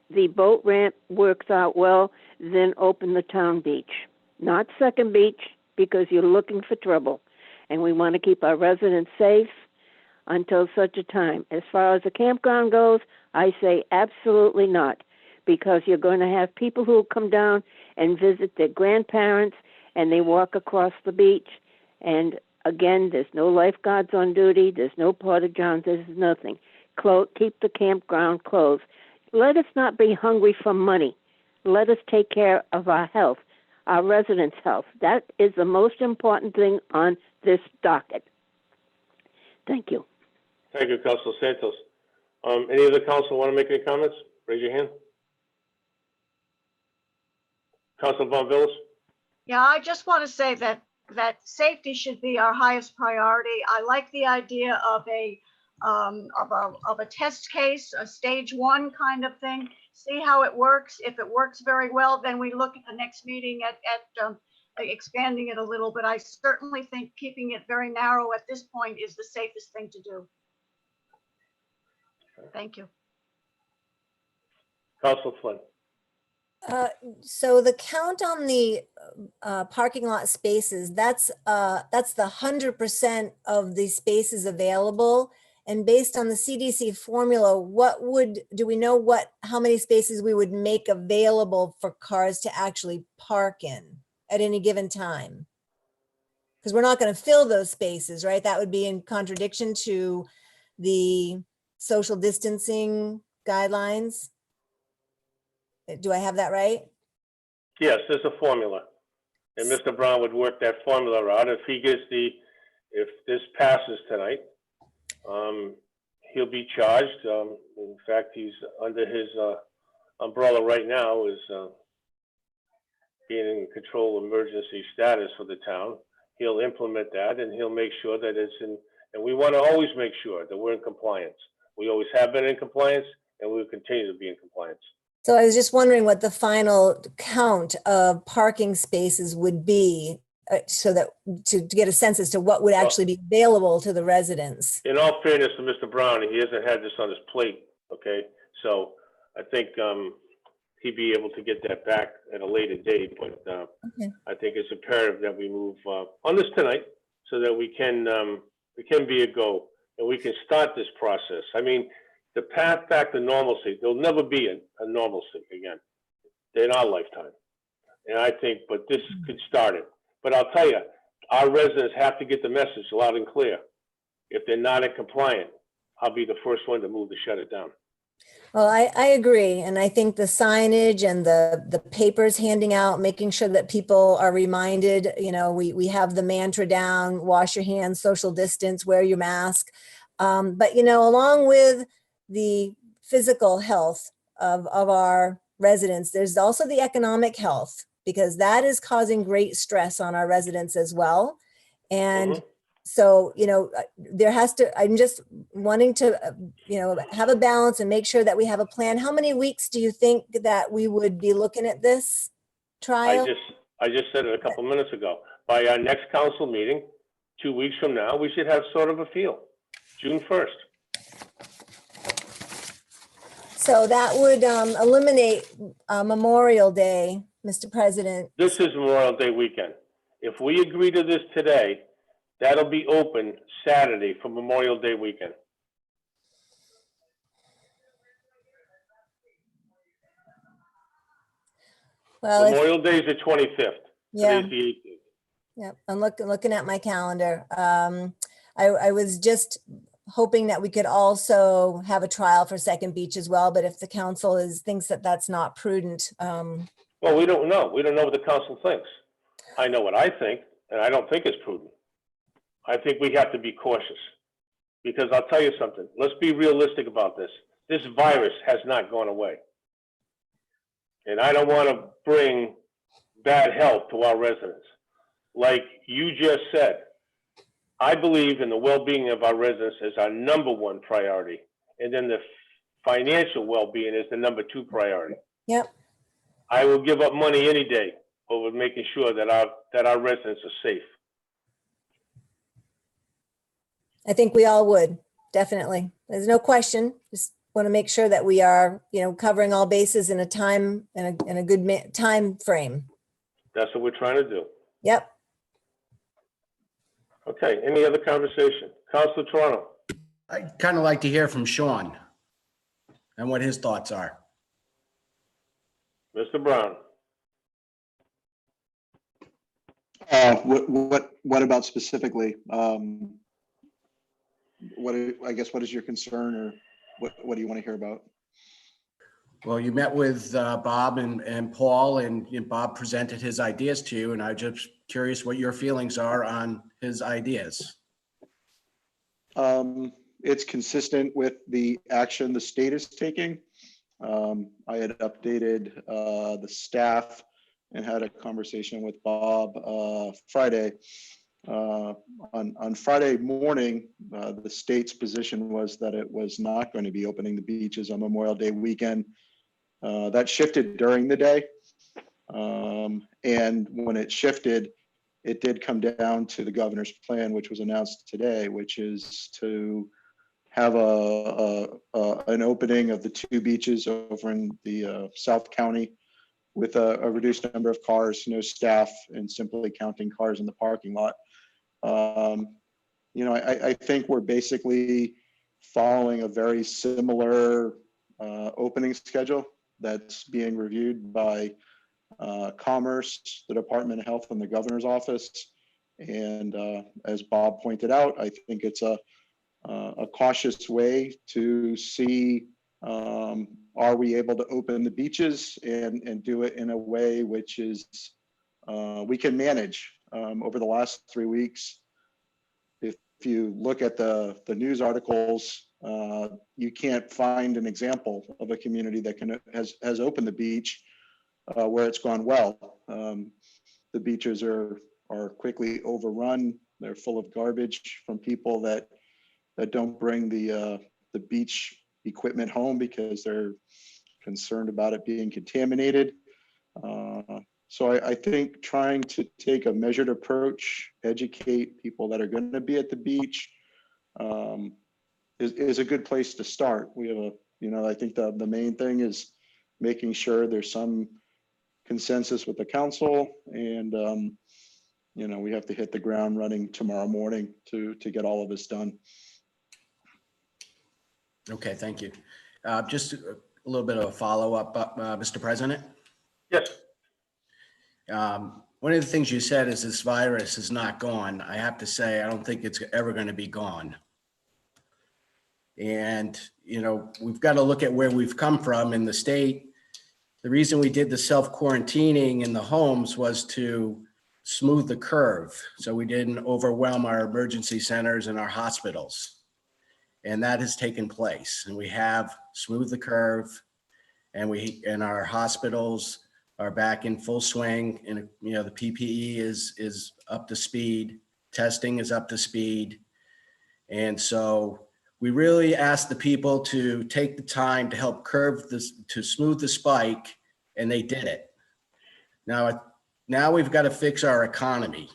the boat ramp works out well, then open the town beach. Not Second Beach, because you're looking for trouble, and we want to keep our residents safe until such a time. As far as the campground goes, I say absolutely not, because you're going to have people who come down and visit their grandparents, and they walk across the beach, and again, there's no lifeguards on duty, there's no porta johns, there's nothing. Keep the campground closed. Let us not be hungry for money. Let us take care of our health, our residents' health. That is the most important thing on this docket. Thank you. Thank you, Councilor Santos. Any other council want to make any comments? Raise your hand. Councilor Von Villas? Yeah, I just want to say that safety should be our highest priority. I like the idea of a test case, a stage 1 kind of thing. See how it works. If it works very well, then we look at the next meeting at expanding it a little. But I certainly think keeping it very narrow at this point is the safest thing to do. Thank you. Councilor Flynn? So the count on the parking lot spaces, that's the 100% of the spaces available. And based on the CDC formula, do we know how many spaces we would make available for cars to actually park in at any given time? Because we're not going to fill those spaces, right? That would be in contradiction to the social distancing guidelines. Do I have that right? Yes, there's a formula. And Mr. Brown would work that formula out. If this passes tonight, he'll be charged. In fact, he's under his umbrella right now is being in control of emergency status for the town. He'll implement that, and he'll make sure that it's in, and we want to always make sure that we're in compliance. We always have been in compliance, and we will continue to be in compliance. So I was just wondering what the final count of parking spaces would be, so that to get a sense as to what would actually be available to the residents. In all fairness to Mr. Brown, he hasn't had this on his plate, okay? So I think he'd be able to get that back at a later date, but Okay. I I think it's imperative that we move on this tonight so that we can be a go, and we can start this process. I mean, the path back to normalcy, there'll never be a normalcy again in our lifetime. And I think, but this could start it. But I'll tell you, our residents have to get the message loud and clear. If they're not in compliant, I'll be the first one to move to shut it down. Well, I agree. And I think the signage and the papers handing out, making sure that people are reminded, we have the mantra down, wash your hands, social distance, wear your mask. But, along with the physical health of our residents, there's also the economic health, because that is causing great stress on our residents as well. And So, I'm just wanting to, have a balance and make sure that we have a plan. How many weeks do you think that we would be looking at this trial? I just said it a couple minutes ago. By our next council meeting, 2 weeks from now, we should have sort of a feel. June 1st. So that would eliminate Memorial Day, Mr. President. This is Memorial Day weekend. If we agree to this today, that'll be open Saturday for Memorial Day weekend. Well, Memorial Day is the 25th. yeah, Today's the 18th. yeah. I'm looking at my calendar. I was just hoping that we could also have a trial for Second Beach as well, but if the council thinks that that's not prudent, Well, we don't know. We don't know what the council thinks. I know what I think, and I don't think it's prudent. I think we have to be cautious, because I'll tell you something. Let's be realistic about this. This virus has not gone away. And I don't want to bring bad health to our residents. Like you just said, I believe in the well-being of our residents as our #1 priority. And then the financial well-being is the #2 priority. yep. I will give up money any day over making sure that our residents are safe. I think we all would, definitely. There's no question. Just want to make sure that we are, covering all bases in a time, in a good time frame. That's what we're trying to do. Yep. Okay, any other conversation? Councilor Toronto. I'd kind of like to hear from Sean and what his thoughts are. Mr. Brown. What about specifically? What is your concern, or what do you want to hear about? Well, you met with Bob and Paul, and Bob presented his ideas to you, and I'm just curious what your feelings are on his ideas. It's consistent with the action the state is taking. I had updated the staff and had a conversation with Bob Friday. On Friday morning, the state's position was that it was not going to be opening the beaches on Memorial Day weekend. That shifted during the day. And when it shifted, it did come down to the governor's plan, which was announced today, which is to have an opening of the 2 beaches over in the South County with a reduced number of cars, no staff, and simply counting cars in the parking lot. I think we're basically following a very similar opening schedule that's being reviewed by Commerce, the Department of Health, and the governor's office. And as Bob pointed out, I think it's a cautious way to see, are we able to open the beaches and do it in a way which is we can manage. Over the last 3 weeks, if you look at the news articles, you can't find an example of a community that has opened the beach where it's gone well. The beaches are quickly overrun. They're full of garbage from people that don't bring the beach equipment home because they're concerned about it being contaminated. So I think trying to take a measured approach, educate people that are going to be at the beach is a good place to start. We have I think the main thing is making sure there's some consensus with the council, and we have to hit the ground running tomorrow morning to get all of this done. Okay, thank you. Just a little bit of a follow-up, Mr. President. Yes. One of the things you said is this virus is not gone. I have to say, I don't think it's ever going to be gone. And, we've got to look at where we've come from in the state. The reason we did the self-quarantining in the homes was to smooth the curve, so we didn't overwhelm our emergency centers and our hospitals. And that has taken place, and we have smoothed the curve, and our hospitals are back in full swing, and the PPE is up to speed, Testing is up to speed. And so we really asked the people to take the time to help curb this, to smooth the spike, and they did it. Now we've got to fix our economy.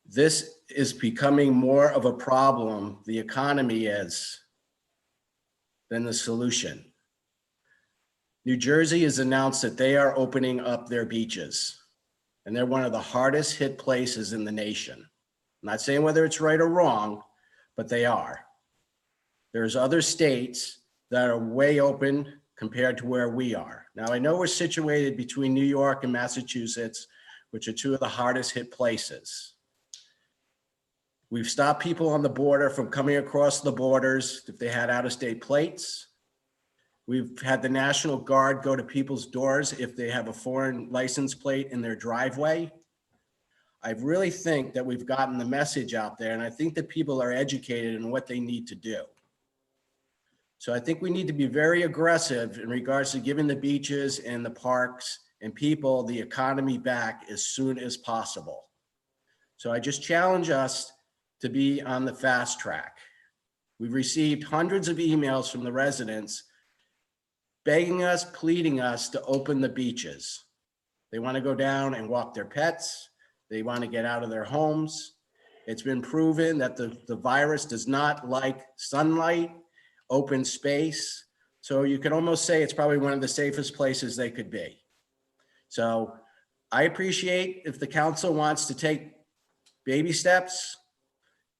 This is becoming more of a problem, the economy is, than the solution. New Jersey has announced that they are opening up their beaches, and they're one of the hardest hit places in the nation. I'm not saying whether it's right or wrong, but they are. There's other states that are way open compared to where we are. Now, I know we're situated between New York and Massachusetts, which are two of the hardest hit places. We've stopped people on the border from coming across the borders if they had out-of-state plates. We've had the National Guard go to people's doors if they have a foreign license plate in their driveway. I really think that we've gotten the message out there, and I think that people are educated in what they need to do. So I think we need to be very aggressive in regards to giving the beaches and the parks and people the economy back as soon as possible. So I just challenge us to be on the fast track. We've received hundreds of emails from the residents begging us, pleading us to open the beaches. They want to go down and walk their pets. They want to get out of their homes. It's been proven that the virus does not like sunlight, open space. So you could almost say it's probably one of the safest places they could be. So I appreciate if the council wants to take baby steps,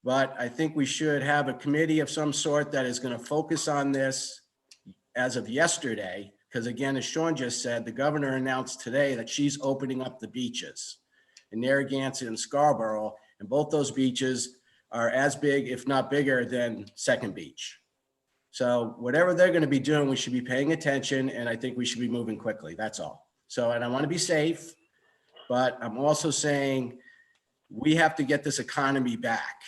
but I think we should have a committee of some sort that is going to focus on this as of yesterday. Because again, as Sean just said, the governor announced today that she's opening up the beaches in Narragansett and Scarborough, and both those beaches are as big, if not bigger, than Second Beach. So whatever they're going to be doing, we should be paying attention, and I think we should be moving quickly. That's all. So, and I want to be safe, but I'm also saying we have to get this economy back,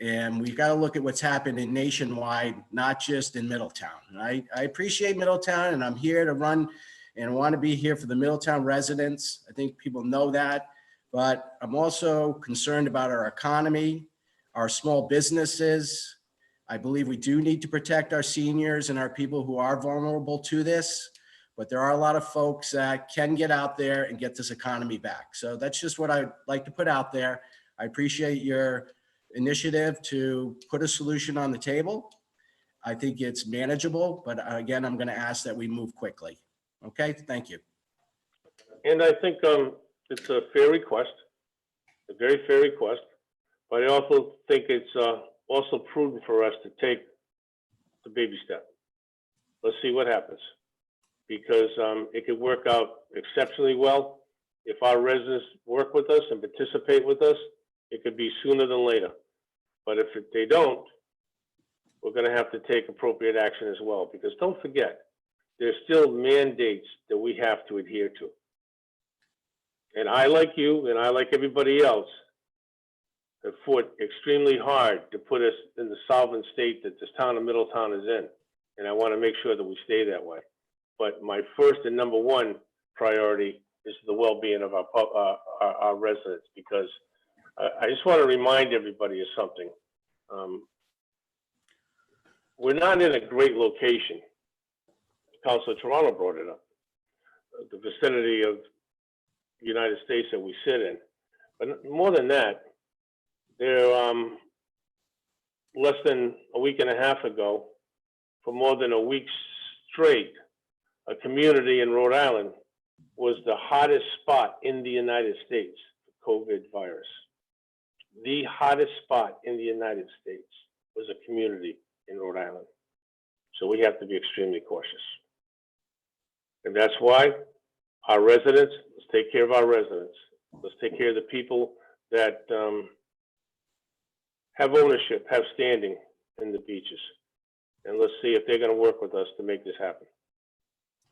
and we've got to look at what's happening nationwide, not just in Middletown. I appreciate Middletown, and I'm here to run and want to be here for the Middletown residents. I think people know that, but I'm also concerned about our economy, our small businesses. I believe we do need to protect our seniors and our people who are vulnerable to this, but there are a lot of folks that can get out there and get this economy back. So that's just what I'd like to put out there. I appreciate your initiative to put a solution on the table. I think it's manageable, but again, I'm going to ask that we move quickly. Okay, thank you. And I think it's a fair request, a very fair request, but I also think it's also prudent for us to take the baby step. Let's see what happens, because it could work out exceptionally well. If our residents work with us and participate with us, it could be sooner than later. But if they don't, we're going to have to take appropriate action as well, because don't forget, there's still mandates that we have to adhere to. And I, like you, and I, like everybody else, have fought extremely hard to put us in the solvent state that this town of Middletown is in. And I want to make sure that we stay that way. But my first and number one priority is the well-being of our residents, because I just want to remind everybody of something. We're not in a great location. Councillor Toronto brought it up. The vicinity of the United States that we sit in. But more than that, there, less than a week and a half ago, for more than a week straight, a community in Rhode Island was the hottest spot in the United States for COVID virus. The hottest spot in the United States was a community in Rhode Island. So we have to be extremely cautious. And that's why our residents, let's take care of our residents. Let's take care of the people that have ownership, have standing in the beaches. And let's see if they're going to work with us to make this happen.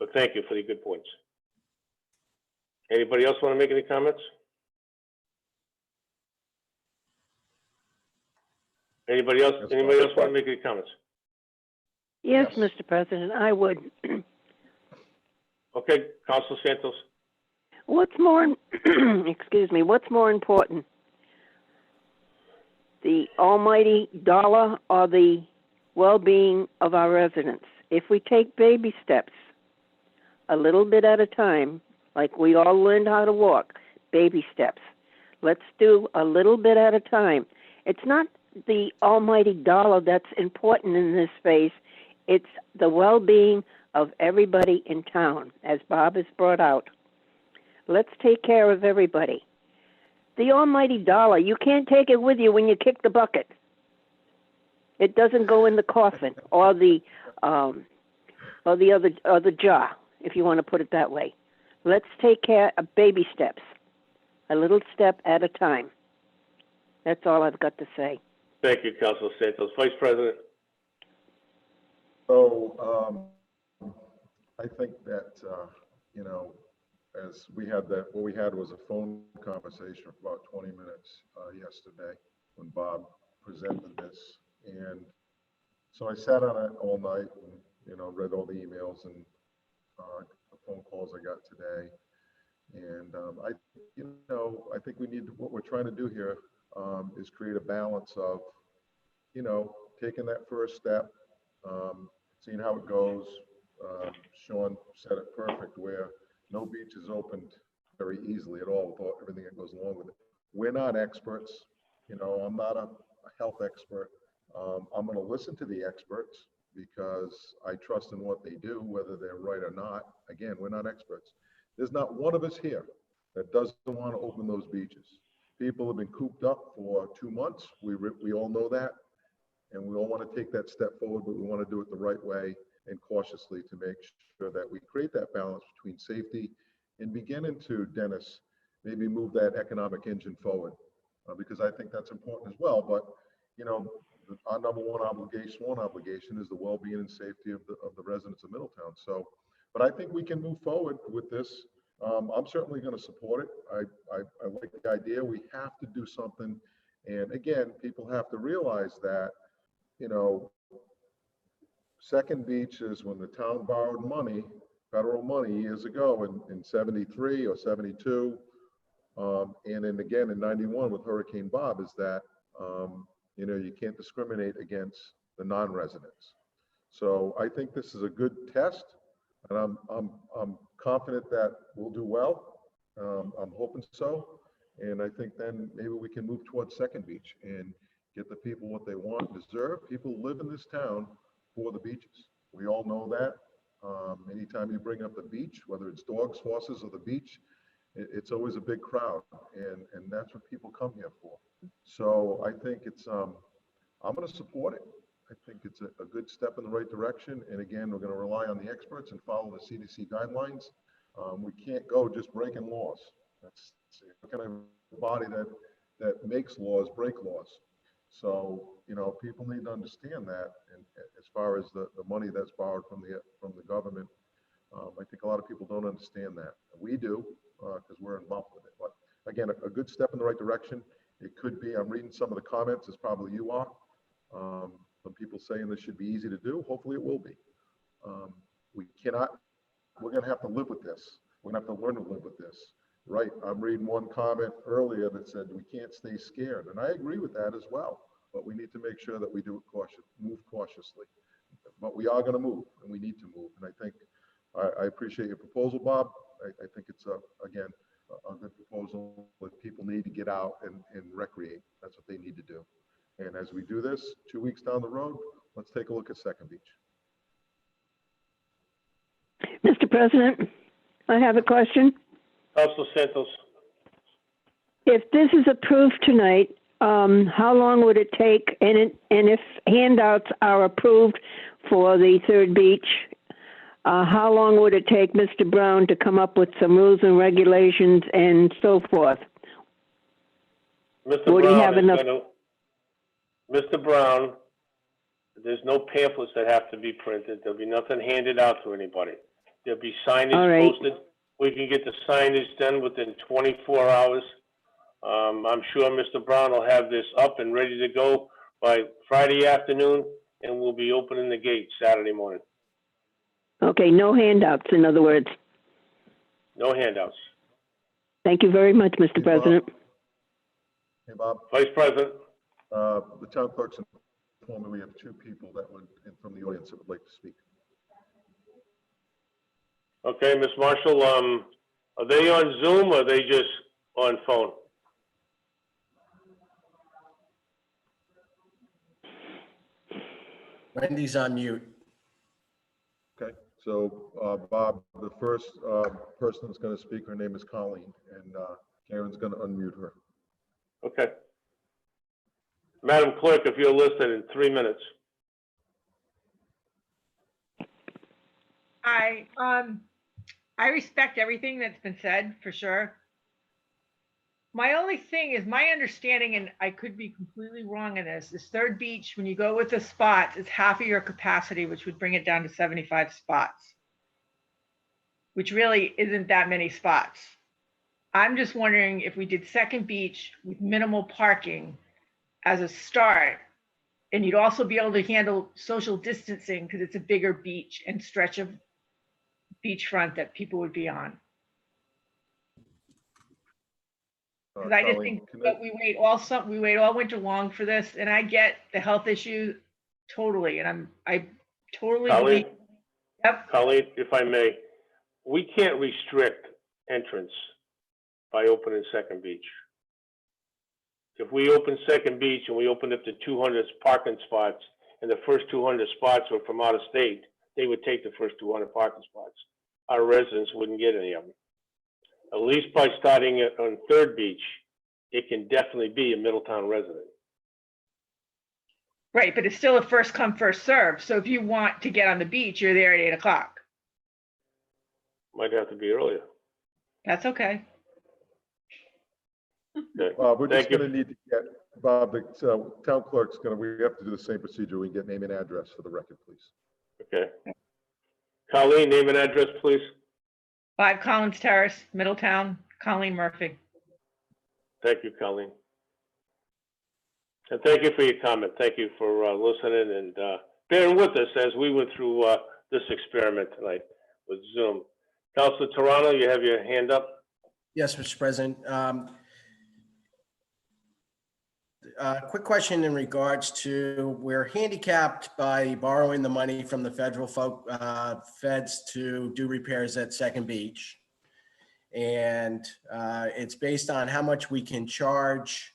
But thank you for the good points. Anybody else want to make any comments? Anybody else want to make any comments? Yes, Yes. Mr. President, I would. Okay, Councilor Santos. What's more, excuse me, what's more important? the almighty dollar or the well-being of our residents? If we take baby steps, a little bit at a time, like we all learned how to walk, baby steps. Let's do a little bit at a time. It's not the almighty dollar that's important in this space. It's the well-being of everybody in town, as Bob has brought out. Let's take care of everybody. The almighty dollar, you can't take it with you when you kick the bucket. It doesn't go in the coffin or the other jar, if you want to put it that way. Let's take care of baby steps, a little step at a time. That's all I've got to say. Thank you, Councilor Santos. Vice President? So, I think that, as we had that, what we had was a phone conversation for about 20 minutes yesterday when Bob presented this. And so I sat on it all night and, read all the emails and the phone calls I got today. And I think we need, what we're trying to do here is create a balance of, taking that first step, seeing how it goes. Sean said it perfect, where no beach is opened very easily at all with everything that goes along with it. We're not experts. I'm not a health expert. I'm going to listen to the experts because I trust in what they do, whether they're right or not. Again, we're not experts. There's not one of us here that doesn't want to open those beaches. People have been cooped up for 2 months. We all know that. And we all want to take that step forward, but we want to do it the right way and cautiously to make sure that we create that balance between safety and beginning to, Dennis, maybe move that economic engine forward, because I think that's important as well. But, our number one obligation is the well-being and safety of the residents of Middletown. So, but I think we can move forward with this. I'm certainly going to support it. I like the idea. We have to do something. And again, people have to realize that, Second Beach is when the town borrowed money, federal money years ago in 73 or 72. And then again in 91 with Hurricane Bob, is that, you can't discriminate against the non-residents. So I think this is a good test, and I'm confident that we'll do well. I'm hoping so. And I think then maybe we can move towards Second Beach and get the people what they want and deserve. People live in this town for the beaches. We all know that. Anytime you bring up the beach, whether it's dogs, horses, or the beach, it's always a big crowd, and that's what people come here for. So I think it's, I'm going to support it. I think it's a good step in the right direction. And again, we're going to rely on the experts and follow the CDC guidelines. We can't go just breaking laws. That's kind of a body that makes laws break laws. So, people need to understand that. And as far as the money that's borrowed from the government, I think a lot of people don't understand that. We do, because we're involved with it. But again, a good step in the right direction. It could be, I'm reading some of the comments, as probably you are. Some people saying this should be easy to do. Hopefully it will be. We're going to have to live with this. We're going to have to learn to live with this. Right. I'm reading one comment earlier that said we can't stay scared. And I agree with that as well. But we need to make sure that we do it move cautiously. But we are going to move, and we need to move. And I think I appreciate your proposal, Bob. I think it's again a good proposal. That people need to get out and recreate. That's what they need to do. And as we do this, 2 weeks down the road, let's take a look at Second Beach. Mr. President, I have a question. Councilor Santos? If this is approved tonight, how long would it take? And if handouts are approved for the third beach, how long would it take Mr. Brown to come up with some rules and regulations and so forth? Mr. Would he Brown have is enough? Mr. Brown, there's no pamphlets that have to be printed. There'll be nothing handed out to anybody. There'll be signage All right. posted. We can get the signage done within 24 hours. I'm sure Mr. Brown will have this up and ready to go by Friday afternoon, and we'll be opening the gate Saturday morning. Okay, no handouts, in other words. No handouts. Thank you very much, Mr. Hey, Bob. President. Hey, Bob. Vice President? The town clerk's informed me we have 2 people that would, from the audience that would like to speak. Okay, Ms. Marshall, are they on Zoom or are they just on phone? Wendy's on mute. Okay, so Bob, the first person that's going to speak, her name is Colleen, and Karen's going to unmute her. Okay. Madam Clerk, if you're listening, in 3 minutes. I respect everything that's been said, for sure. My only thing is, my understanding, and I could be completely wrong in this, is Third Beach, when you go with the spots, it's half of your capacity, which would bring it down to 75 spots, which really isn't that many spots. I'm just wondering if we did Second Beach with minimal parking as a start, and you'd also be able to handle social distancing because it's a bigger beach and stretch of beachfront that people would be on. Because I just think that we wait all winter long for this, and I get the health issue totally, and I totally believe. Yep. Colleen, if I may, we can't restrict entrance by opening Second Beach. If we open Second Beach and we open up to 200 parking spots, and the first 200 spots were from out of state, they would take the first 200 parking spots. Our residents wouldn't get any of them. At least by starting it on Third Beach, it can definitely be a Middletown resident. Right, but it's still a first come, first serve. So if you want to get on the beach, you're there at 8 o'clock. Might have to be earlier. That's okay. Okay. We're just going to need to get, Bob, the town clerk's going to, we have to do the same procedure. We can get name and address for the record, please. Okay. Colleen, name and address, please. 5 Collins Terrace, Middletown, Colleen Murphy. Thank you, Colleen. And thank you for your comment. Thank you for listening and bearing with us as we went through this experiment tonight with Zoom. Councillor Toronto, you have your hand up. Yes, Mr. President. Quick question in regards to, we're handicapped by borrowing the money from the federal feds to do repairs at Second Beach. And it's based on how much we can charge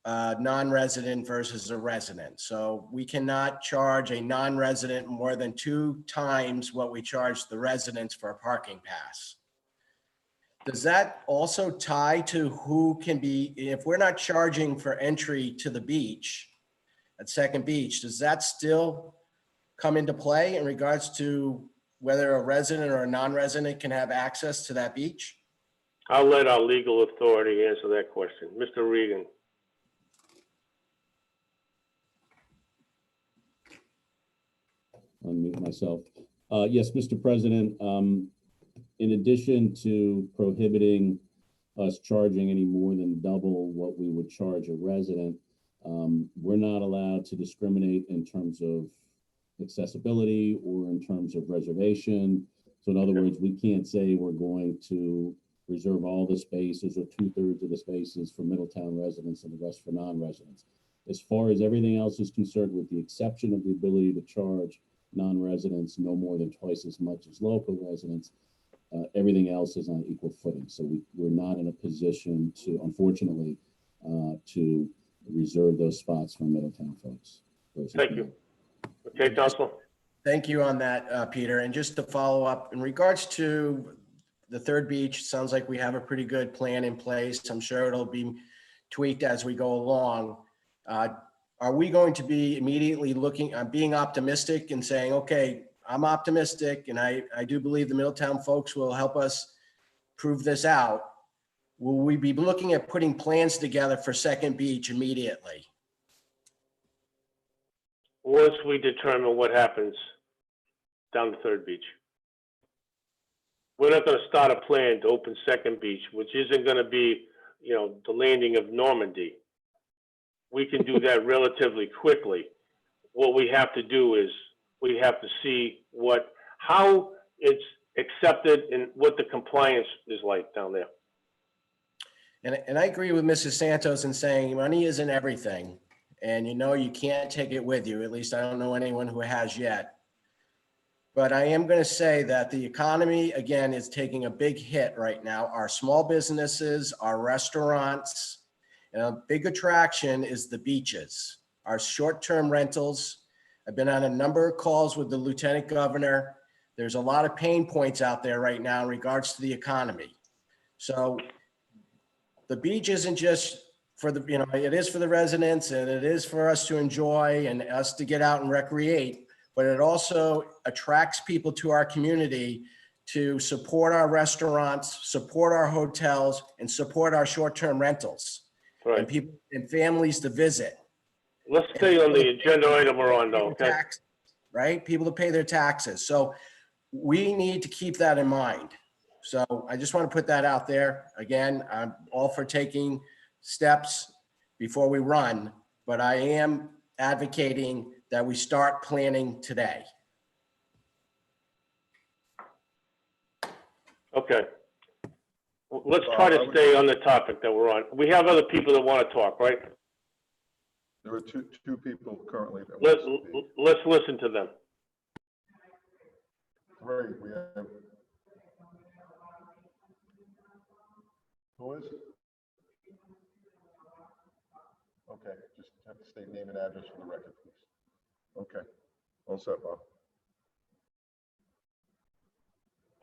non-resident versus a resident. So we cannot charge a non-resident more than 2 times what we charge the residents for a parking pass. Does that also tie to who can be, if we're not charging for entry to the beach at Second Beach, does that still come into play in regards to whether a resident or a non-resident can have access to that beach? I'll let our legal authority answer that question. Mr. Regan. Unmute myself. Yes, Mr. President, in addition to prohibiting us charging any more than double what we would charge a resident, we're not allowed to discriminate in terms of accessibility or in terms of reservation. So in other words, we can't say we're going to reserve all the spaces or 2/3 of the spaces for Middletown residents and the rest for non-residents. As far as everything else is concerned, with the exception of the ability to charge non-residents no more than twice as much as local residents, everything else is on equal footing. So we're not in a position to, unfortunately, to reserve those spots for Middletown folks. Thank you. Okay, Council. Thank you on that, Peter. And just to follow up, in regards to the Third Beach, sounds like we have a pretty good plan in place. I'm sure it'll be tweaked as we go along. Are we going to be immediately looking, being optimistic and saying, okay, I'm optimistic and I do believe the Middletown folks will help us prove this out. Will we be looking at putting plans together for Second Beach immediately? Once we determine what happens down the Third Beach. We're not going to start a plan to open Second Beach, which isn't going to be, the landing of Normandy. We can do that relatively quickly. What we have to do is we have to see how it's accepted and what the compliance is like down there. And I agree with Mrs. Santos in saying money isn't everything. and you know you can't take it with you. At least I don't know anyone who has yet. But I am going to say that the economy, again, is taking a big hit right now. Our small businesses, our restaurants, and a big attraction is the beaches, our short-term rentals. I've been on a number of calls with the Lieutenant Governor. There's a lot of pain points out there right now in regards to the economy. So the beach isn't just for the, it is for the residents and it is for us to enjoy and us to get out and recreate, but it also attracts people to our community to support our restaurants, support our hotels, and support our short-term rentals. Right. And people and families to visit. Let's stay on the agenda item we're on though, okay? Right? People to pay their taxes. So we need to keep that in mind. So I just want to put that out there. Again, I'm all for taking steps before we run, but I am advocating that we start planning today. Okay. Let's try to stay on the topic that we're on. We have other people that want to talk, right? There are two people currently that Let's, want to speak. let's listen to them. Three, we have. Who is it? Okay, just have to state name and address for the record, please. Okay, all set, Bob.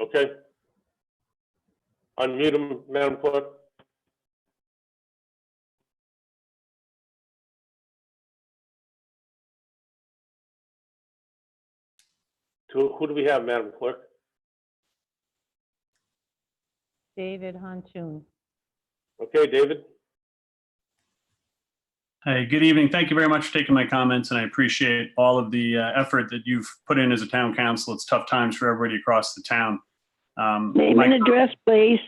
Okay. Unmute them, Madam Clerk. Who do we have, Madam Clerk? David Huntoon. Okay, David. Hey, good evening. Thank you very much for taking my comments, and I appreciate all of the effort that you've put in as a town council. It's tough times for everybody across the town. Name and address, please.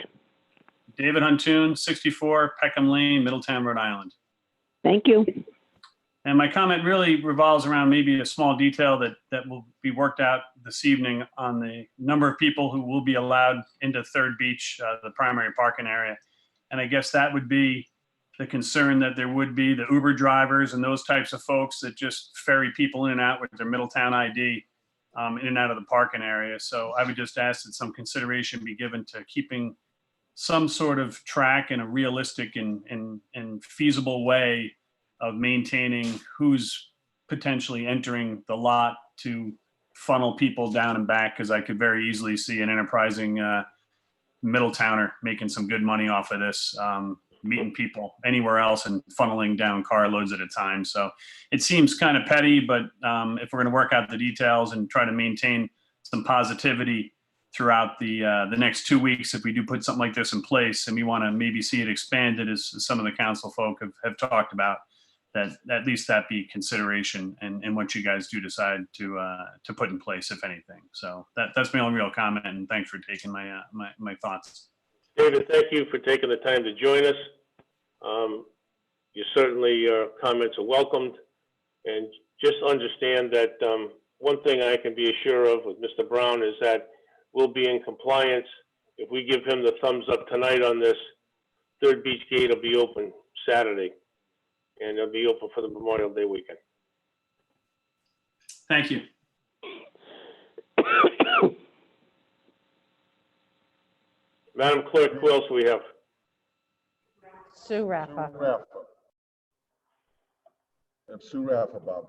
David Huntoon, 64 Peckham Lane, Middletown, Rhode Island. Thank you. And my comment really revolves around maybe a small detail that will be worked out this evening on the number of people who will be allowed into Third Beach, the primary parking area. And I guess that would be the concern that there would be the Uber drivers and those types of folks that just ferry people in and out with their Middletown ID in and out of the parking area. So I would just ask that some consideration be given to keeping some sort of track in a realistic and feasible way of maintaining who's potentially entering the lot to funnel people down and back, because I could very easily see an enterprising Middletowner making some good money off of this, meeting people anywhere else and funneling down carloads at a time. So it seems kind of petty, but if we're going to work out the details and try to maintain some positivity throughout the next 2 weeks, if we do put something like this in place, and we want to maybe see it expanded, as some of the council folk have talked about, that at least that be consideration and what you guys do decide to put in place, if anything. So that's my only real comment, and thanks for taking my thoughts. David, thank you for taking the time to join us. Your comments are welcomed, and just understand that one thing I can be assured of with Mr. Brown is that we'll be in compliance. If we give him the thumbs up tonight on this, Third Beach Gate will be open Saturday, and it'll be open for the Memorial Day weekend. Thank you. Madam Clerk, who else do we have? Sue Raffa. Sue Raffa, Bob.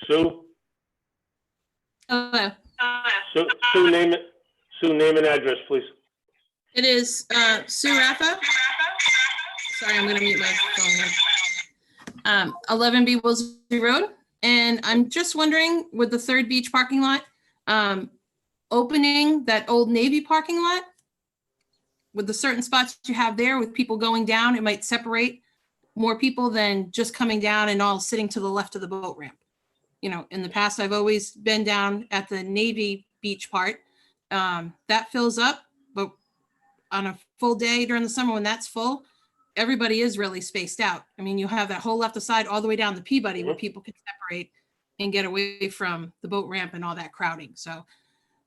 Sue? Hello. Sue, name and address, please. It is Sue Raffa. Sorry, I'm going to mute my phone here. 11B Woolsey Road. And I'm just wondering, with the Third Beach parking lot, opening that old Navy parking lot, with the certain spots you have there with people going down, it might separate more people than just coming down and all sitting to the left of the boat ramp. You know, in the past, I've always been down at the Navy beach part. That fills up, but on a full day during the summer when that's full, everybody is really spaced out. I mean, you have that whole left side all the way down to Peabody where people can separate and get away from the boat ramp and all that crowding. So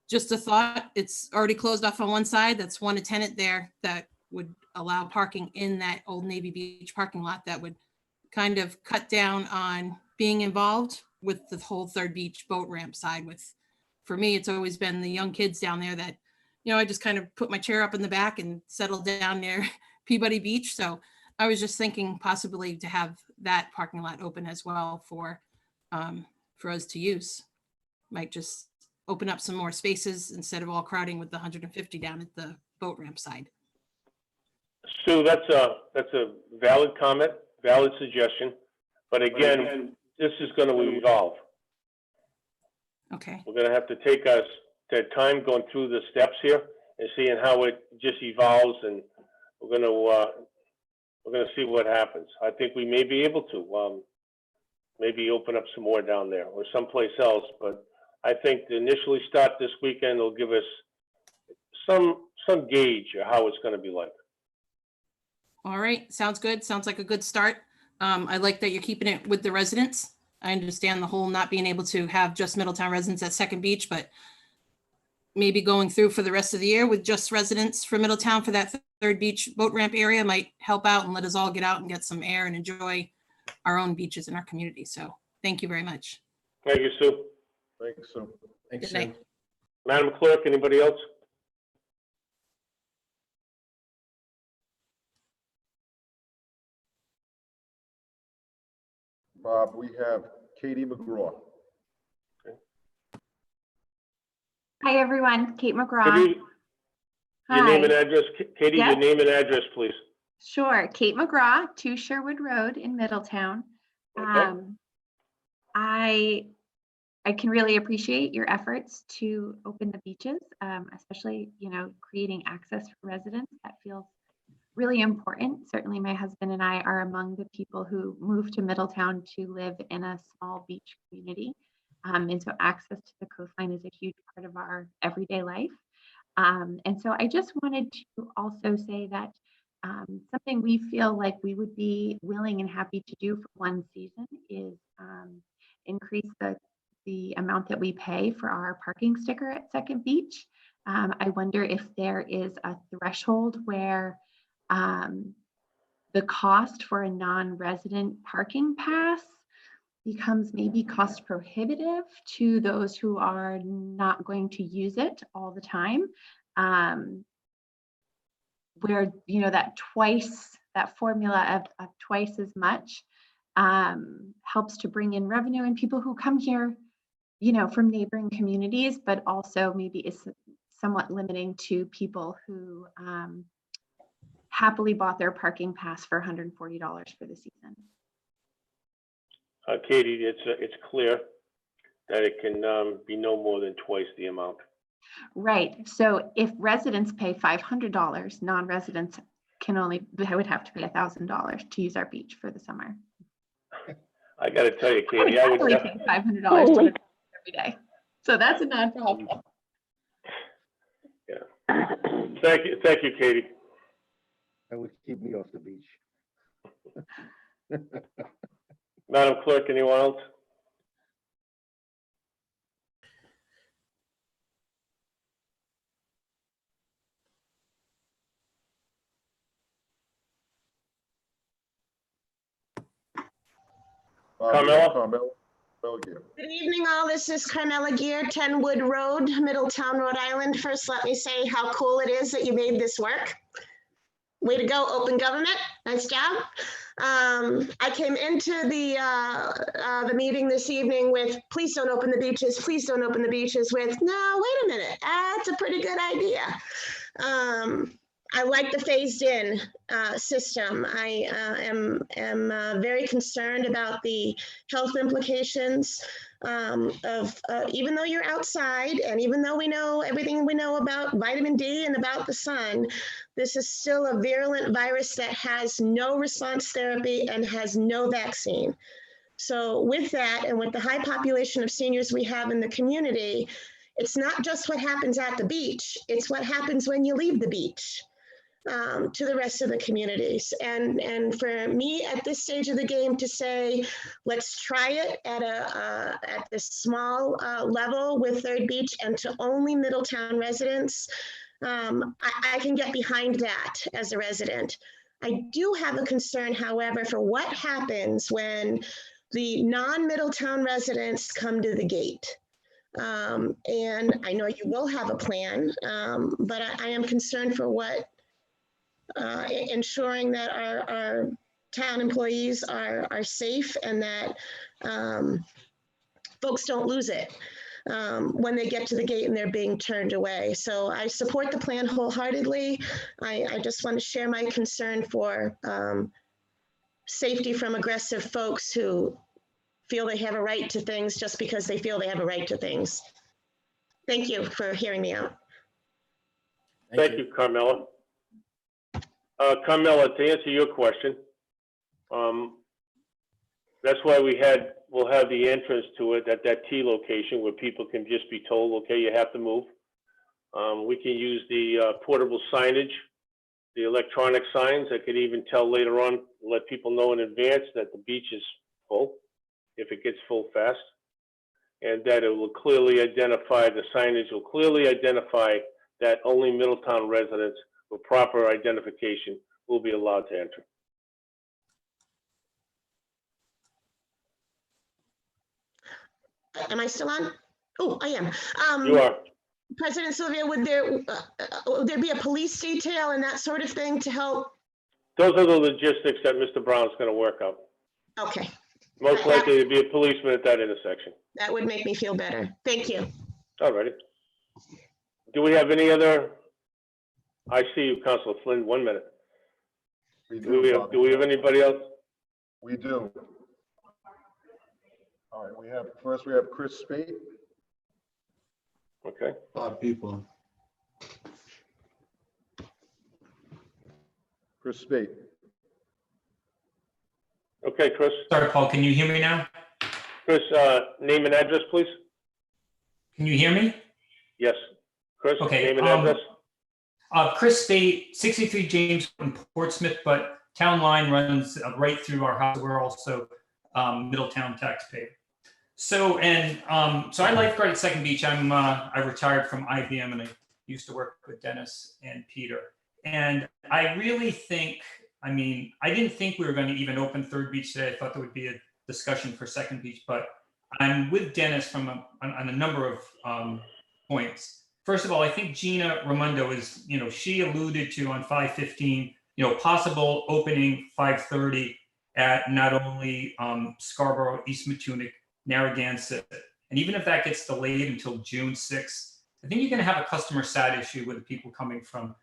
just a thought, it's already closed off on one side. That's one tenant there that would allow parking in that Old Navy Beach parking lot, that would kind of cut down on being involved with the whole Third Beach boat ramp side. For me, it's always been the young kids down there that, I just kind of put my chair up in the back and settle down near Peabody Beach. So I was just thinking possibly to have that parking lot open as well for us to use. Might just open up some more spaces instead of all crowding with the 150 down at the boat ramp side. Sue, that's a valid comment, valid suggestion. But again, this is going to evolve. Okay. We're going to have to take us that time going through the steps here and seeing how it just evolves, and we're going to see what happens. I think we may be able to maybe open up some more down there or someplace else, but I think to initially start this weekend will give us some gauge of how it's going to be like. All right, sounds good. Sounds like a good start. I like that you're keeping it with the residents. I understand the whole not being able to have just Middletown residents at Second Beach, but maybe going through for the rest of the year with just residents for Middletown for that Third Beach boat ramp area might help out and let us all get out and get some air and enjoy our own beaches in our community. So thank you very much. Thank you, Sue. Thanks, Sue. Thanks, Good Sue. night. Madam Clerk, anybody else? Bob, we have Katie McGraw. Hi, everyone. Kate Could McGraw. you, your name and Hi. address, Katie, your Yes. name and address, please. Sure. Kate McGraw, 2 Sherwood Road in Middletown. Okay. I can really appreciate your efforts to open the beaches, especially, creating access for residents. That feels really important. Certainly, my husband and I are among the people who moved to Middletown to live in a small beach community. And so access to the coastline is a huge part of our everyday life. And so I just wanted to also say that something we feel like we would be willing and happy to do for one season is increase the amount that we pay for our parking sticker at Second Beach. I wonder if there is a threshold where the cost for a non-resident parking pass becomes maybe cost prohibitive to those who are not going to use it all the time. Where, that formula of twice as much helps to bring in revenue and people who come here, from neighboring communities, but also maybe is somewhat limiting to people who happily bought their parking pass for $140 for the season. Katie, it's clear that it can be no more than twice the amount. Right. So if residents pay $500, non-residents would have to pay $1,000 to use our beach for the summer. I got to tell you, I would Katie, I would happily pay $500 to every day. So that's a non-problem. Yeah. Thank you, Katie. That would keep me off the beach. Madam Clerk, anyone else? Carmella? Good evening, all. This is Carmella Gear, 10 Wood Road, Middletown, Rhode Island. First, let me say how cool it is that you made this work. Way to go, open government. Nice job. I came into the meeting this evening with, please don't open the beaches, please don't open the beaches, with, no, wait a minute, that's a pretty good idea. I like the phased in system. I am very concerned about the health implications of even though you're outside and even though we know everything we know about vitamin D and about the sun, this is still a virulent virus that has no response therapy and has no vaccine. So with that, and with the high population of seniors we have in the community, it's not just what happens at the beach, it's what happens when you leave the beach. To the rest of the communities. And for me at this stage of the game to say, let's try it at this small level with Third Beach and to only Middletown residents, I can get behind that as a resident. I do have a concern, however, for what happens when the non-Middletown residents come to the gate. And I know you will have a plan, but I am concerned for what, ensuring that our town employees are safe and that folks don't lose it when they get to the gate and they're being turned away. So I support the plan wholeheartedly. I just want to share my concern for safety from aggressive folks who feel they have a right to things just because they feel they have a right to things. Thank you for hearing me out. Thank you, Carmela. Carmela, to answer your question, that's why we'll have the entrance to it at that T location where people can just be told, okay, you have to move. We can use the portable signage, the electronic signs that could even tell later on, let people know in advance that the beach is full, if it gets full fast. And that it will clearly identify, the signage will clearly identify that only Middletown residents with proper identification will be allowed to enter. Am I still on? Oh, I am. You are. President Sylvia, would there be a police detail and that sort of thing to help? Those are the logistics that Mr. Brown's going to work out. Okay. Most likely to be a policeman at that intersection. That would make me feel better. Thank you. All righty. Do we have any other? I see you, Councilor Flynn. 1 minute. Do we have anybody else? We do. All right, first we have Chris Spate. Okay. 5 people. Chris Spate. Okay, Chris. Sorry, Paul, can you hear me now? Chris, name and address, please. Can you hear me? Yes. Chris, Okay, name and address. Chris Spate, 63 James in Portsmouth, but town line runs right through our house. We're also Middletown taxpayer. So I lifeguard at Second Beach. I retired from IBM and I used to work with Dennis and Peter. And I really think, I didn't think we were going to even open Third Beach today. I thought there would be a discussion for Second Beach, but I'm with Dennis on a number of points. First of all, I think Gina Raimondo is, she alluded to on 5:15, possible opening 5:30 at not only Scarborough, East Matunic, Narragansett. And even if that gets delayed until June 6th, I think you're going to have a customer sat issue with the people coming from